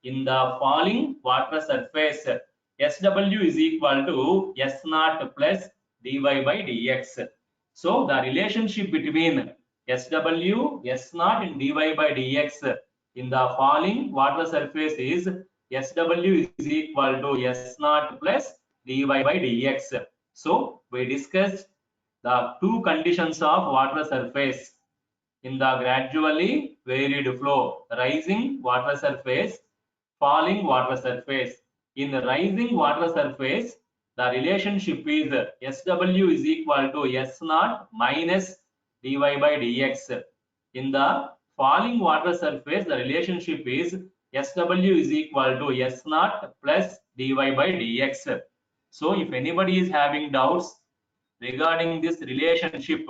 in the falling water surface, SW is equal to S0 plus dy by dx. So the relationship between SW, S0 and dy by dx in the falling water surface is SW is equal to S0 plus dy by dx. So we discussed the two conditions of water surface in the gradually varied flow: rising water surface, falling water surface. In the rising water surface, the relationship is SW is equal to S0 minus dy by dx. In the falling water surface, the relationship is SW is equal to S0 plus dy by dx. So if anybody is having doubts regarding this relationship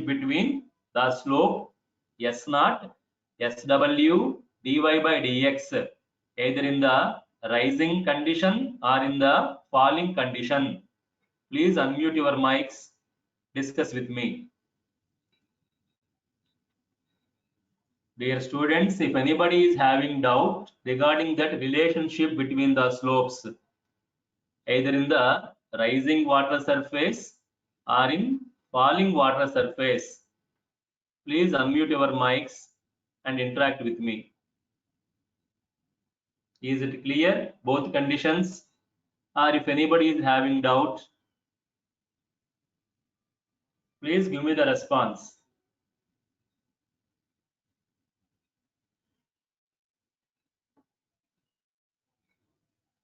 between the slope S0, SW, dy by dx, either in the rising condition or in the falling condition, please unmute your mics, discuss with me. Dear students, if anybody is having doubt regarding that relationship between the slopes, either in the rising water surface or in falling water surface? Please unmute your mics and interact with me. Is it clear, both conditions? Or if anybody is having doubt, please give me the response.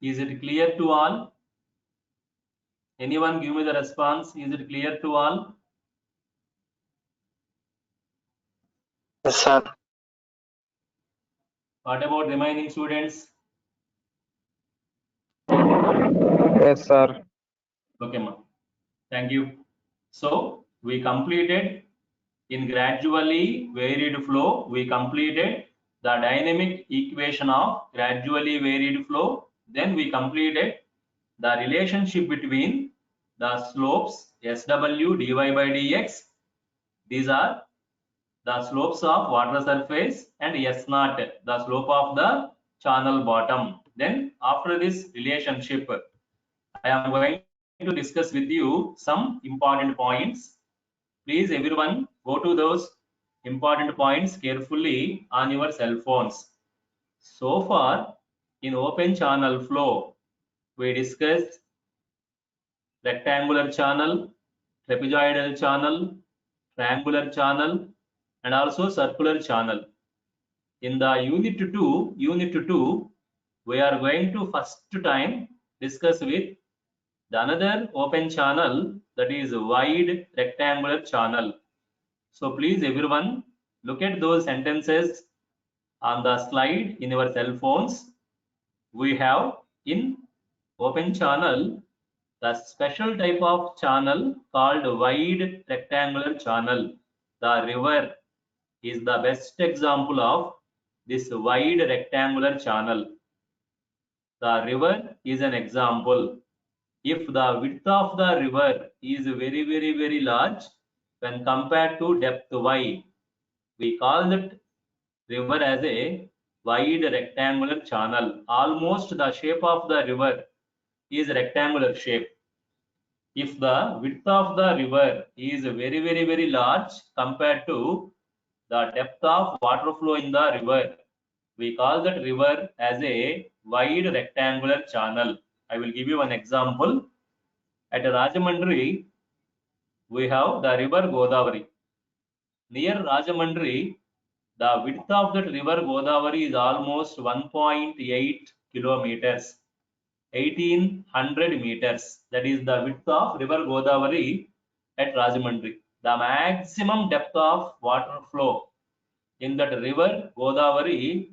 Is it clear to all? Anyone give me the response? Is it clear to all?
Yes, sir.
What about remaining students?
Yes, sir.
Okay, ma. Thank you. So we completed in gradually varied flow. We completed the dynamic equation of gradually varied flow. Then we completed the relationship between the slopes SW dy by dx. These are the slopes of water surface, and S0, the slope of the channel bottom. Then after this relationship, I am going to discuss with you some important points. Please everyone go to those important points carefully on your cell phones. So far in open channel flow, we discussed rectangular channel, trapezoidal channel, triangular channel, and also circular channel. In the unit 2, we are going to first time discuss with the another open channel, that is wide rectangular channel. So please everyone look at those sentences on the slide in your cell phones. We have in open channel the special type of channel called wide rectangular channel. The river is the best example of this wide rectangular channel. The river is an example. If the width of the river is very large when compared to depth y, we call that river as a wide rectangular channel. Almost the shape of the river is rectangular shape. If the width of the river is very large compared to the depth of water flow in the river, we call that river as a wide rectangular channel. I will give you one example. At Rajamundry, we have the river Godavari. Near Rajamundry, the width of that river Godavari is almost 1.8 kilometers, 1800 meters. That is the width of river Godavari at Rajamundry. The maximum depth of water flow in that river Godavari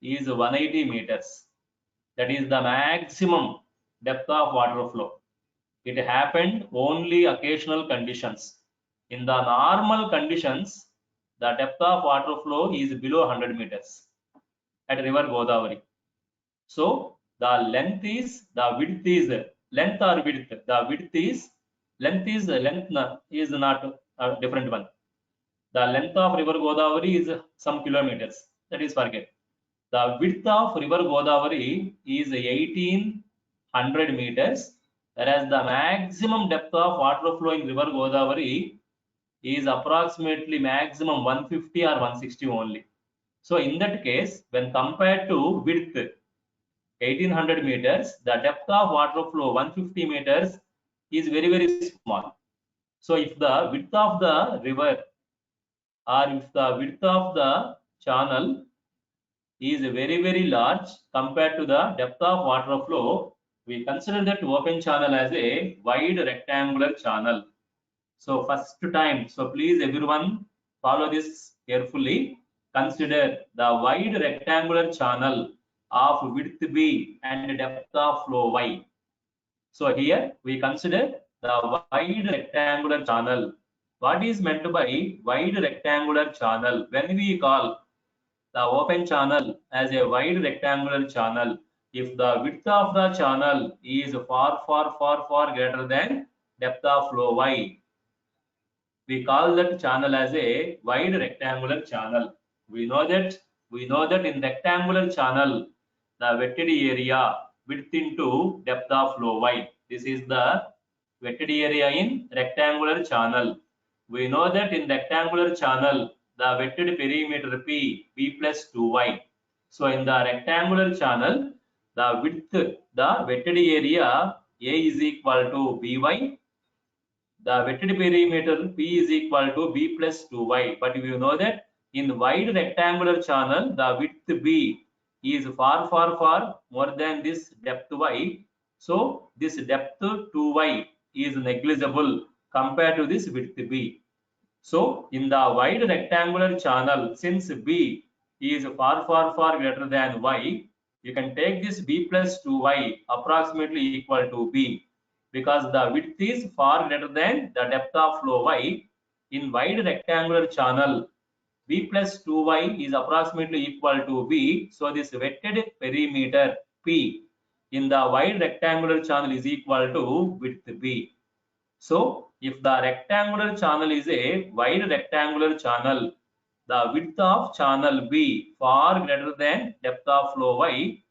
is 180 meters. That is the maximum depth of water flow. It happened only occasional conditions. In the normal conditions, the depth of water flow is below 100 meters at river Godavari. So the length is, the width is, length or width, the width is, length is not a different one. The length of river Godavari is some kilometers. That is forget. The width of river Godavari is 1800 meters, whereas the maximum depth of water flow in river Godavari is approximately maximum 150 or 160 only. So in that case, when compared to width 1800 meters, the depth of water flow 150 meters is very small. So if the width of the river or if the width of the channel is very large compared to the depth of water flow, we consider that open channel as a wide rectangular channel. So first time, so please everyone follow this carefully. Consider the wide rectangular channel of width b and depth of flow y. So here we consider the wide rectangular channel. What is meant by wide rectangular channel? When we call the open channel as a wide rectangular channel, if the width of the channel is far greater than depth of flow y, we call that channel as a wide rectangular channel. We know that in rectangular channel, the wetted area width into depth of flow y. This is the wetted area in rectangular channel. We know that in rectangular channel, the wetted perimeter P, B plus 2y. So in the rectangular channel, the width, the wetted area A is equal to by. The wetted perimeter P is equal to B plus 2y. But you know that in wide rectangular channel, the width B is far more than this depth y. So this depth 2y is negligible compared to this width B. So in the wide rectangular channel, since B is far greater than y, you can take this B plus 2y approximately equal to B, because the width is far greater than the depth of flow y. In wide rectangular channel, B plus 2y is approximately equal to B. So this wetted perimeter P in the wide rectangular channel is equal to width B. So if the rectangular channel is a wide rectangular channel, the width of channel B far greater than depth of flow y.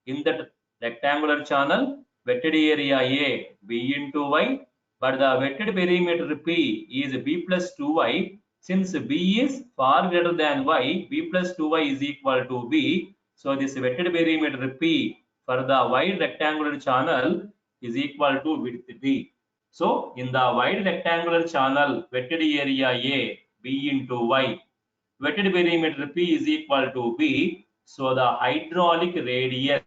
In that rectangular channel, wetted area A B into y, but the wetted perimeter P is B plus 2y. Since B is far greater than y, B plus 2y is equal to B. So this wetted perimeter P for the wide rectangular channel is equal to width B. So in the wide rectangular channel, wetted area A B into y, wetted perimeter P is equal to B. So the hydraulic radius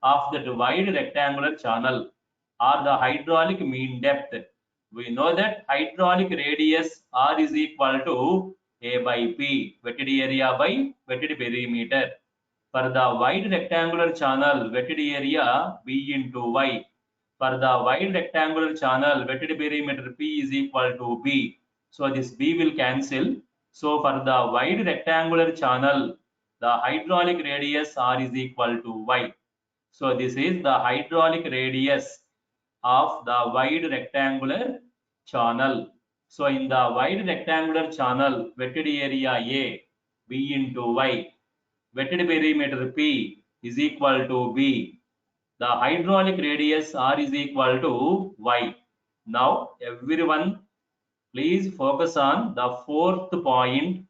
of that wide rectangular channel, or the hydraulic mean depth, we know that hydraulic radius R is equal to A by P, wetted area by wetted perimeter. For the wide rectangular channel, wetted area B into y. For the wide rectangular channel, wetted perimeter P is equal to B. So this B will cancel. So for the wide rectangular channel, the hydraulic radius R is equal to y. So this is the hydraulic radius of the wide rectangular channel. So in the wide rectangular channel, wetted area A B into y, wetted perimeter P is equal to B. The hydraulic radius R is equal to y. Now everyone please focus on the fourth point,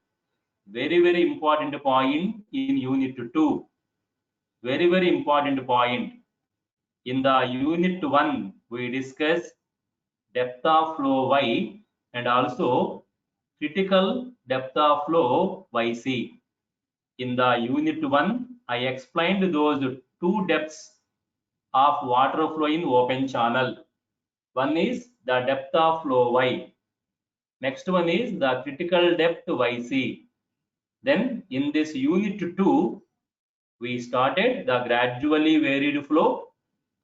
very important point in unit 2. Very important point. In the unit 1, we discuss depth of flow y and also critical depth of flow yc. In the unit 1, I explained those two depths of water flow in open channel. One is the depth of flow y. Next one is the critical depth yc. Then in this unit 2, we started the gradually varied flow.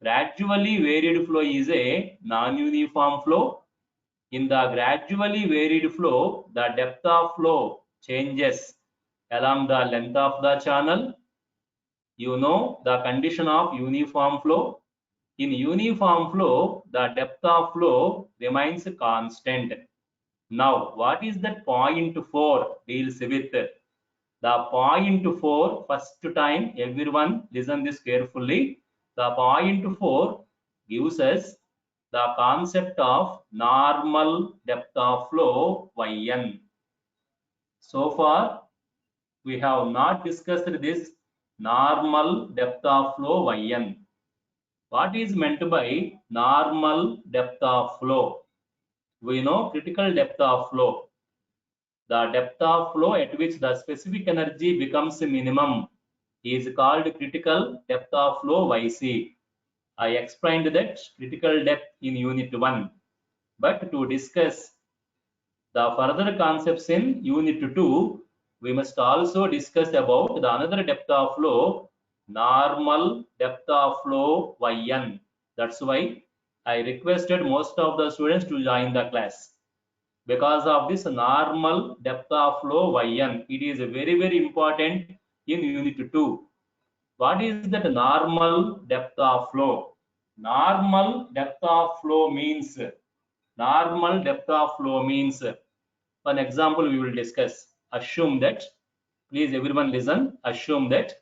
Gradually varied flow is a non-uniform flow. In the gradually varied flow, the depth of flow changes along the length of the channel. You know the condition of uniform flow. In uniform flow, the depth of flow remains constant. Now, what is that point 4 deals with? The point 4, first time everyone listen this carefully. The point 4 gives us the concept of normal depth of flow yn. So far, we have not discussed this normal depth of flow yn. What is meant by normal depth of flow? We know critical depth of flow. The depth of flow at which the specific energy becomes minimum is called critical depth of flow yc. I explained that critical depth in unit 1. But to discuss the further concepts in unit 2, we must also discuss about the another depth of flow, normal depth of flow yn. That's why I requested most of the students to join the class. Because of this normal depth of flow yn, it is very important in unit 2. What is that normal depth of flow? Normal depth of flow means, one example we will discuss. Assume that, please everyone listen, assume that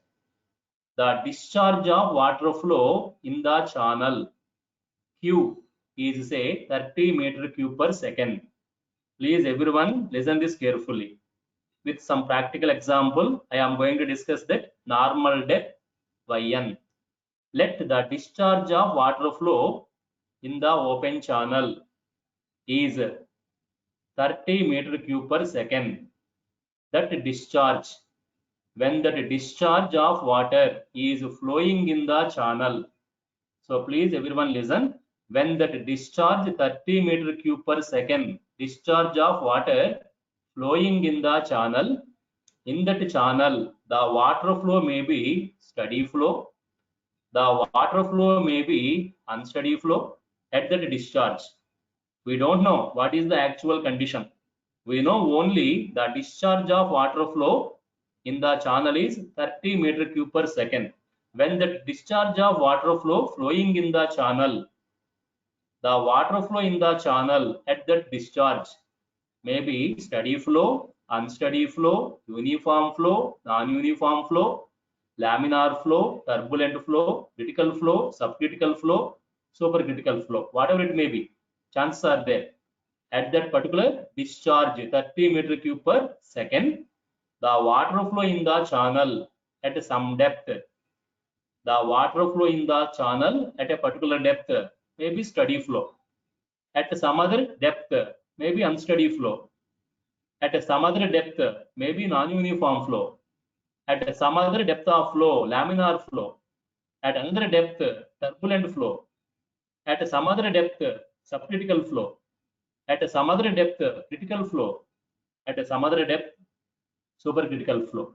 the discharge of water flow in the channel Q is say 30 meter cube per second. Please everyone listen this carefully. With some practical example, I am going to discuss that normal depth yn. Let the discharge of water flow in the open channel is 30 meter cube per second. That discharge, when that discharge of water is flowing in the channel. So please everyone listen. When that discharge 30 meter cube per second, discharge of water flowing in the channel, in that channel, the water flow may be steady flow, the water flow may be unsteady flow at that discharge. We don't know what is the actual condition. We know only the discharge of water flow in the channel is 30 meter cube per second. When the discharge of water flow flowing in the channel, the water flow in the channel at that discharge may be steady flow, unsteady flow, uniform flow, non-uniform flow, laminar flow, turbulent flow, critical flow, subcritical flow, supercritical flow, whatever it may be. Chances are there. At that particular discharge 30 meter cube per second, the water flow in the channel at some depth, the water flow in the channel at a particular depth may be steady flow. At some other depth may be unsteady flow. At some other depth may be non-uniform flow. At some other depth of flow, laminar flow. At another depth, turbulent flow. At some other depth, subcritical flow. At some other depth, critical flow. At some other depth, supercritical flow.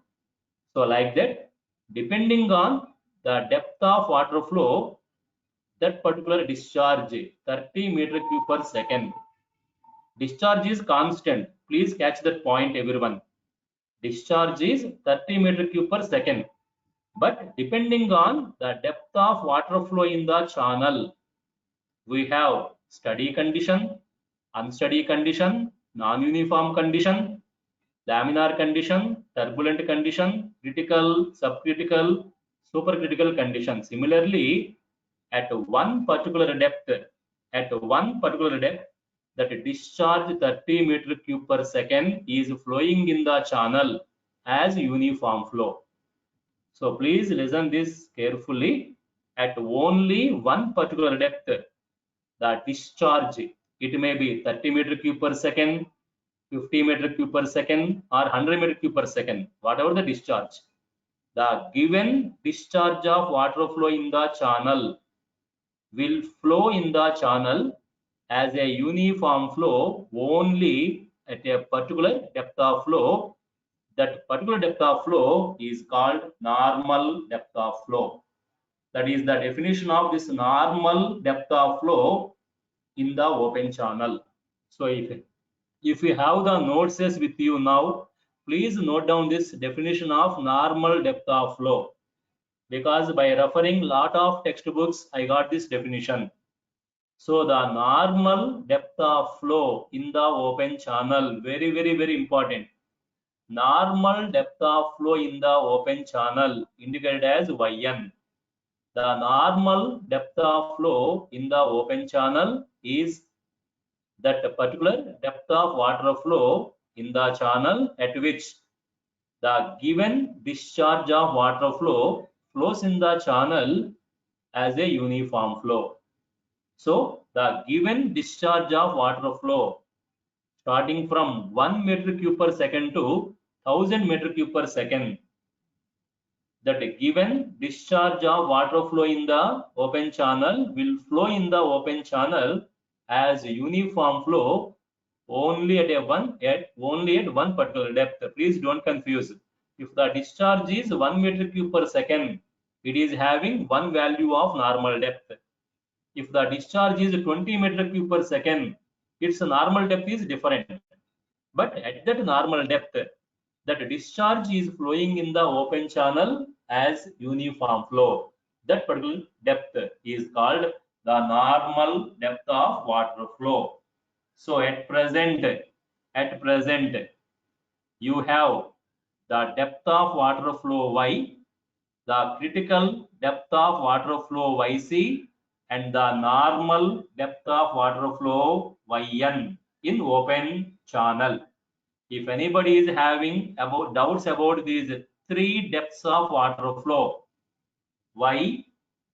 So like that, depending on the depth of water flow, that particular discharge 30 meter cube per second. Discharge is constant. Please catch that point, everyone. Discharge is 30 meter cube per second. But depending on the depth of water flow in the channel, we have steady condition, unsteady condition, non-uniform condition, laminar condition, turbulent condition, critical, subcritical, supercritical condition. Similarly, at one particular depth, that discharge 30 meter cube per second is flowing in the channel as uniform flow. So please listen this carefully. At only one particular depth, the discharge, it may be 30 meter cube per second, 50 meter cube per second, or 100 meter cube per second, whatever the discharge. The given discharge of water flow in the channel will flow in the channel as a uniform flow only at a particular depth of flow. That particular depth of flow is called normal depth of flow. That is the definition of this normal depth of flow in the open channel. So if you have the notes with you now, please note down this definition of normal depth of flow, because by referring lot of textbooks I got this definition. So the normal depth of flow in the open channel, very important. Normal depth of flow in the open channel indicated as yn. The normal depth of flow in the open channel is that particular depth of water flow in the channel at which the given discharge of water flow flows in the channel as a uniform flow. So the given discharge of water flow starting from 1 meter cube per second to 1000 meter cube per second, that given discharge of water flow in the open channel will flow in the open channel as a uniform flow only at one particular depth. Please don't confuse. If the discharge is 1 meter cube per second, it is having one value of normal depth. If the discharge is 20 meter cube per second, its normal depth is different. But at that normal depth, that discharge is flowing in the open channel as uniform flow. That particular depth is called the normal depth of water flow. So at present you have the depth of water flow y, the critical depth of water flow yc, and the normal depth of water flow yn in open channel. If anybody is having doubts about these three depths of water flow, y,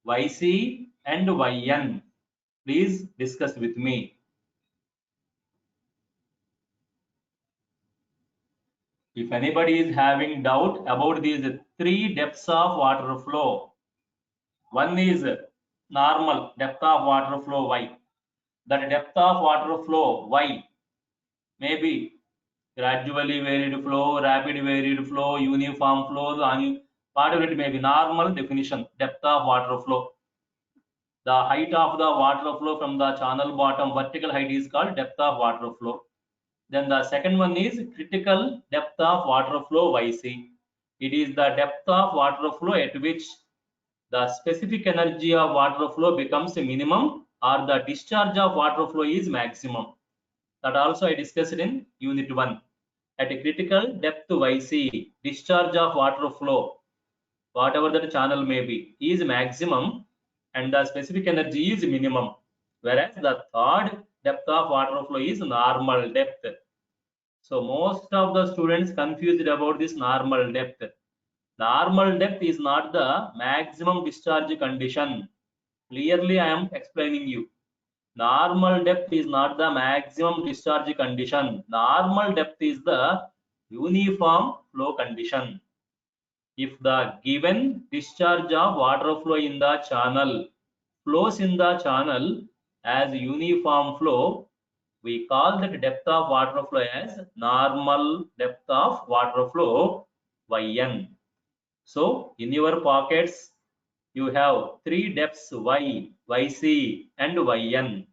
yc and yn, please discuss with me. If anybody is having doubt about these three depths of water flow, one is normal depth of water flow y. That depth of water flow y may be gradually varied flow, rapid varied flow, uniform flow, whatever it may be. Normal definition, depth of water flow. The height of the water flow from the channel bottom vertical height is called depth of water flow. Then the second one is critical depth of water flow YC. It is the depth of water flow at which the specific energy of water flow becomes minimum or the discharge of water flow is maximum. That also I discussed in unit 1. At a critical depth YC, discharge of water flow, whatever the channel may be, is maximum and the specific energy is minimum. Whereas the third depth of water flow is normal depth. So most of the students confused about this normal depth. Normal depth is not the maximum discharge condition. Clearly I am explaining you. Normal depth is not the maximum discharge condition. Normal depth is the uniform flow condition. If the given discharge of water flow in the channel flows in the channel as uniform flow, we call that depth of water flow as normal depth of water flow yn. So in your pockets you have three depths y, yc and yn.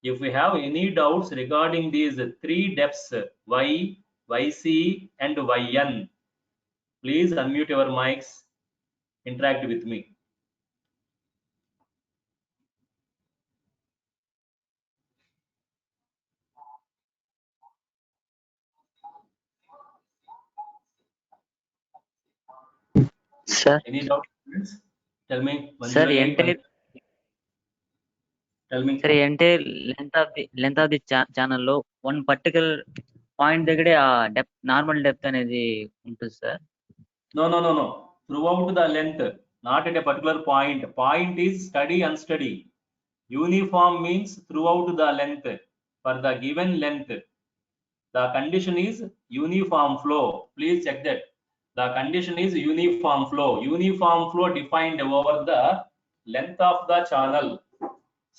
If we have any doubts regarding these three depths y, yc and yn, please unmute your mics, interact with me.
Sir,
Any doubt? Tell me.
sir, entire
Tell me.
sir, entire length of the channel లో one particular point దగ్గరే ఆ depth normal depth అనేది ఉంటుంది sir.
No. Throughout the length, not at a particular point. Point is steady, unsteady. Uniform means throughout the length. For the given length, the condition is uniform flow. Please check that. The condition is uniform flow. Uniform flow defined over the length of the channel.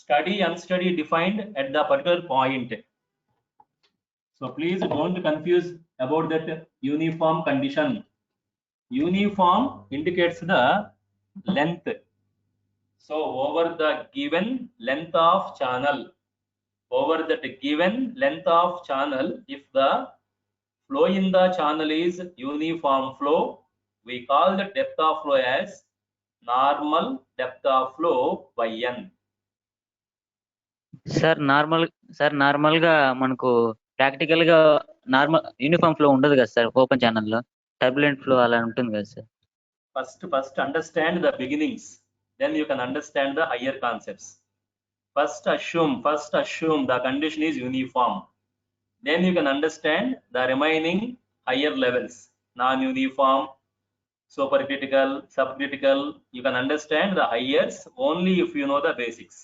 Steady, unsteady defined at the particular point. So please don't confuse about that uniform condition. Uniform indicates the length. So over the given length of channel, over that given length of channel, if the flow in the channel is uniform flow, we call the depth of flow as normal depth of flow yn.
Sir normal గా మనకు practical గా normal uniform flow ఉండదు కదా sir open ఛానల్లో turbulent flow అలా ఉంటుంది కదా sir.
First understand the beginnings, then you can understand the higher concepts. First assume the condition is uniform, then you can understand the remaining higher levels, non-uniform, supercritical, subcritical. You can understand the highers only if you know the basics.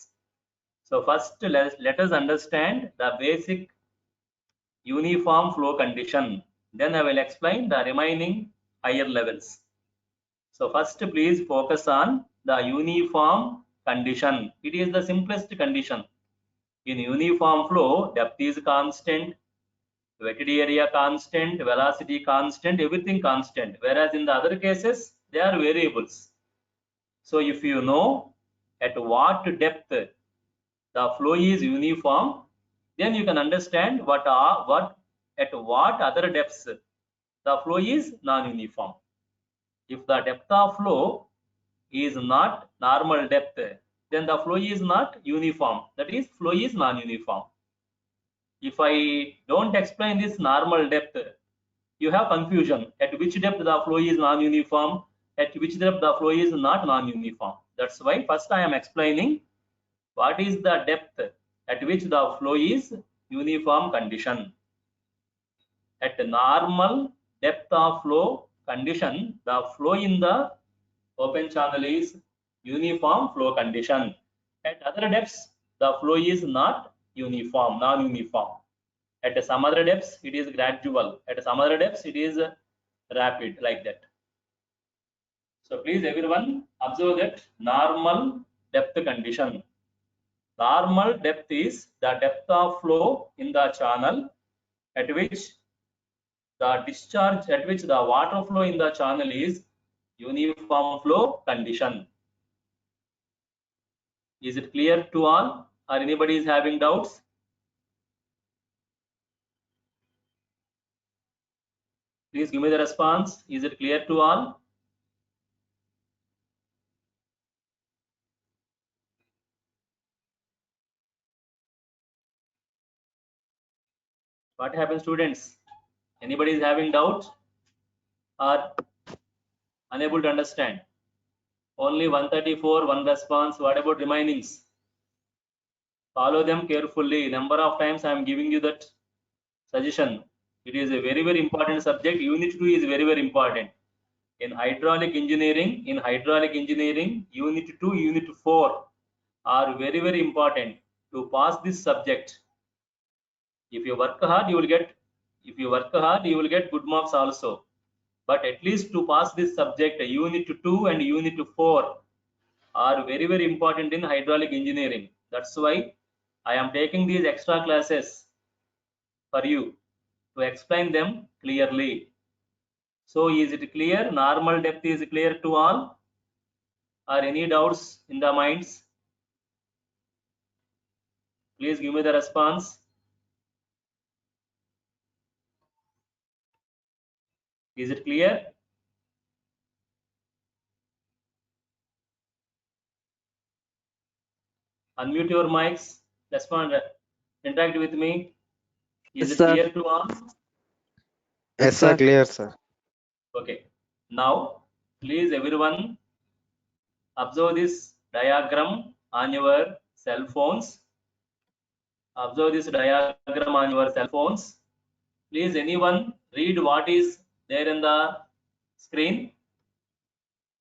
So first let us understand the basic uniform flow condition, then I will explain the remaining higher levels. So first please focus on the uniform condition. It is the simplest condition. In uniform flow, depth is constant, wetted area constant, velocity constant, everything constant. Whereas in the other cases, they are variables. So if you know at what depth the flow is uniform, then you can understand at what other depths the flow is non-uniform. If the depth of flow is not normal depth, then the flow is not uniform. That is, flow is non-uniform. If I don't explain this normal depth, you have confusion. At which depth the flow is non-uniform, at which depth the flow is not non-uniform. That's why first I am explaining what is the depth at which the flow is uniform condition. At normal depth of flow condition, the flow in the open channel is uniform flow condition. At other depths, the flow is not uniform, non-uniform. At some other depths, it is gradual. At some other depths, it is rapid, like that. So please everyone observe that normal depth condition. Normal depth is the depth of flow in the channel at which the discharge, at which the water flow in the channel is uniform flow condition. Is it clear to all, or anybody is having doubts? Please give me the response. Is it clear to all? What happens, students? Anybody is having doubts or unable to understand? Only 134, one response. What about remainings? Follow them carefully. Number of times I am giving you that suggestion. It is a very, very important subject. Unit 2 is very, very important. In hydraulic engineering, Unit 2, Unit 4 are very, very important to pass this subject. If you work hard, you will get good marks also. But at least to pass this subject, Unit 2 and Unit 4 are very, very important in hydraulic engineering. That's why I am taking these extra classes for you to explain them clearly. So is it clear? Normal depth is clear to all? Or any doubts in the minds? Please give me the response. Is it clear? Unmute your mics. Respond. Interact with me. Is it clear to all?
Yes, sir. Clear, sir.
Okay. Now, please everyone observe this diagram on your cell phones. Observe this diagram on your cell phones. Please anyone read what is there in the screen.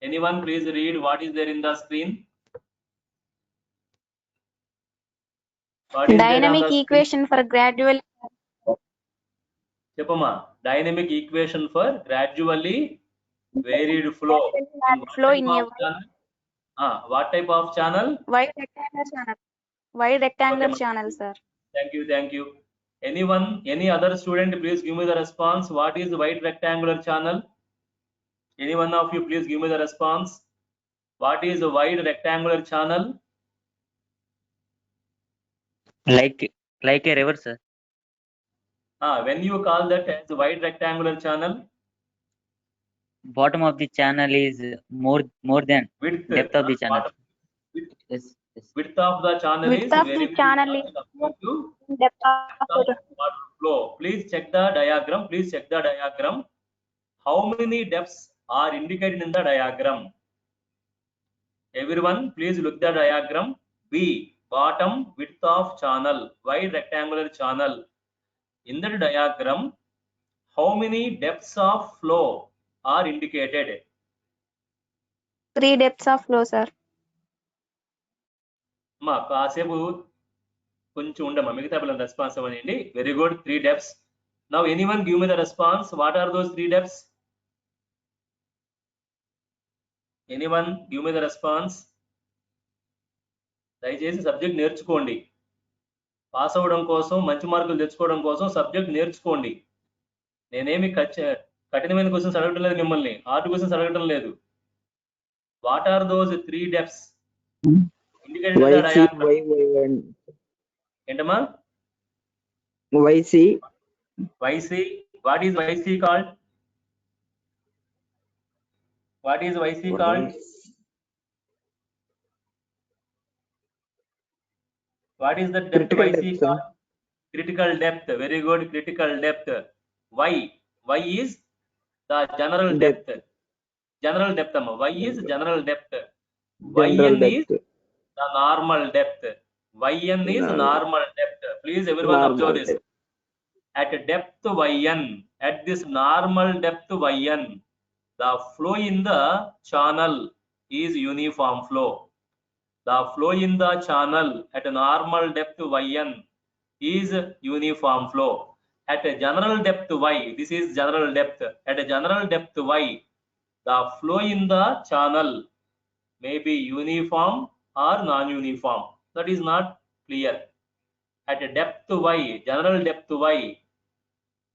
Anyone please read what is there in the screen. What is
Dynamic equation for gradual.
Chepama, dynamic equation for gradually varied flow. What type of channel?
Wide rectangular channel. Wide rectangular channel, sir.
Thank you. Any other student, please give me the response. What is wide rectangular channel? Any one of you, please give me the response. What is a wide rectangular channel?
Like a river, sir.
When you call that as a wide rectangular channel?
Bottom of the channel is more than
width,
depth of the channel.
Yes. Width of the channel
width
is
of
very
the channel is
depth of water flow. Please check the diagram. How many depths are indicated in the diagram? Everyone, please look the diagram. B, bottom width of channel, wide rectangular channel. In the diagram, how many depths of flow are indicated?
3 depths of flow, sir.
కాసేపు కొంచెం ఉండమ్మా, మిగతా పిల్లలు response అవ్వండి. Very good, 3 depths. Now anyone give me the response. What are those 3 depths? Anyone give me the response. దయచేసి subject నేర్చుకోండి. Pass అవ్వడం కోసం, మంచి మార్కులు తెచ్చుకోవడం కోసం సబ్జెక్ట్ నేర్చుకోండి. నేనేమి కఠినమైన క్వశ్చన్స్ అడగటం లేదు, మిమ్మల్ని హార్డ్ క్వశ్చన్స్ అడగటం లేదు. What are those 3 depths indicated in the diagram? ఏంటమ్మా?
YC.
What is YC called? What is YC called? What is the depth YC called? Critical depth. Very good, critical depth. Y is the general depth. General depth. Y is general depth. Yn is the normal depth. Yn is
Normal.
normal depth. Please everyone observe
Normal
this.
depth.
At depth Yn, at this normal depth Yn, the flow in the channel is uniform flow. The flow in the channel at a normal depth Yn is uniform flow. At a general depth Y, this is general depth. At a general depth Y, the flow in the channel may be uniform or non-uniform. That is not clear. At a depth Y, general depth Y,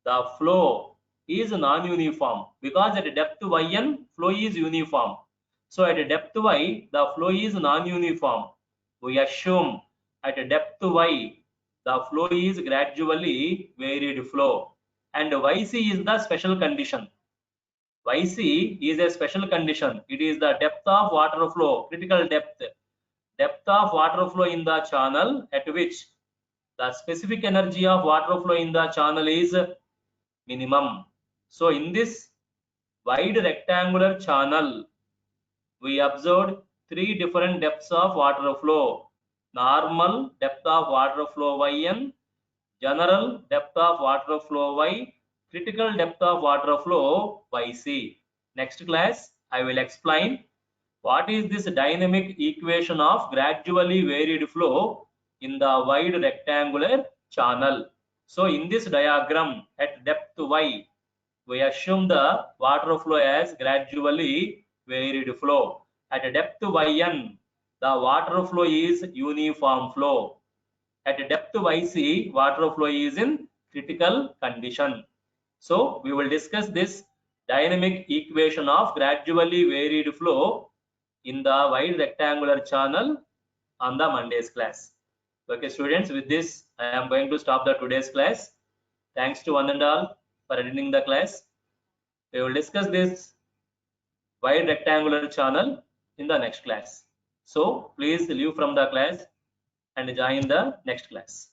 the flow is non-uniform because at a depth Yn, flow is uniform. So at a depth Y, the flow is non-uniform. We assume at a depth Y, the flow is gradually varied flow. And Yc is the special condition. Yc is a special condition. It is the depth of water flow, critical depth. Depth of water flow in the channel at which the specific energy of water flow in the channel is minimum. So in this wide rectangular channel, we observed three different depths of water flow. Normal depth of water flow Yn, general depth of water flow Y, critical depth of water flow Yc. Next class, I will explain what is this dynamic equation of gradually varied flow in the wide rectangular channel. So in this diagram at depth Y, we assume the water flow as gradually varied flow. At depth Yn, the water flow is uniform flow. At depth Yc, water flow is in critical condition. So we will discuss this dynamic equation of gradually varied flow in the wide rectangular channel on the Monday's class. Okay, students, with this, I am going to stop the today's class. Thanks to one and all for attending the class. We will discuss this wide rectangular channel in the next class. So please leave from the class and join the next class.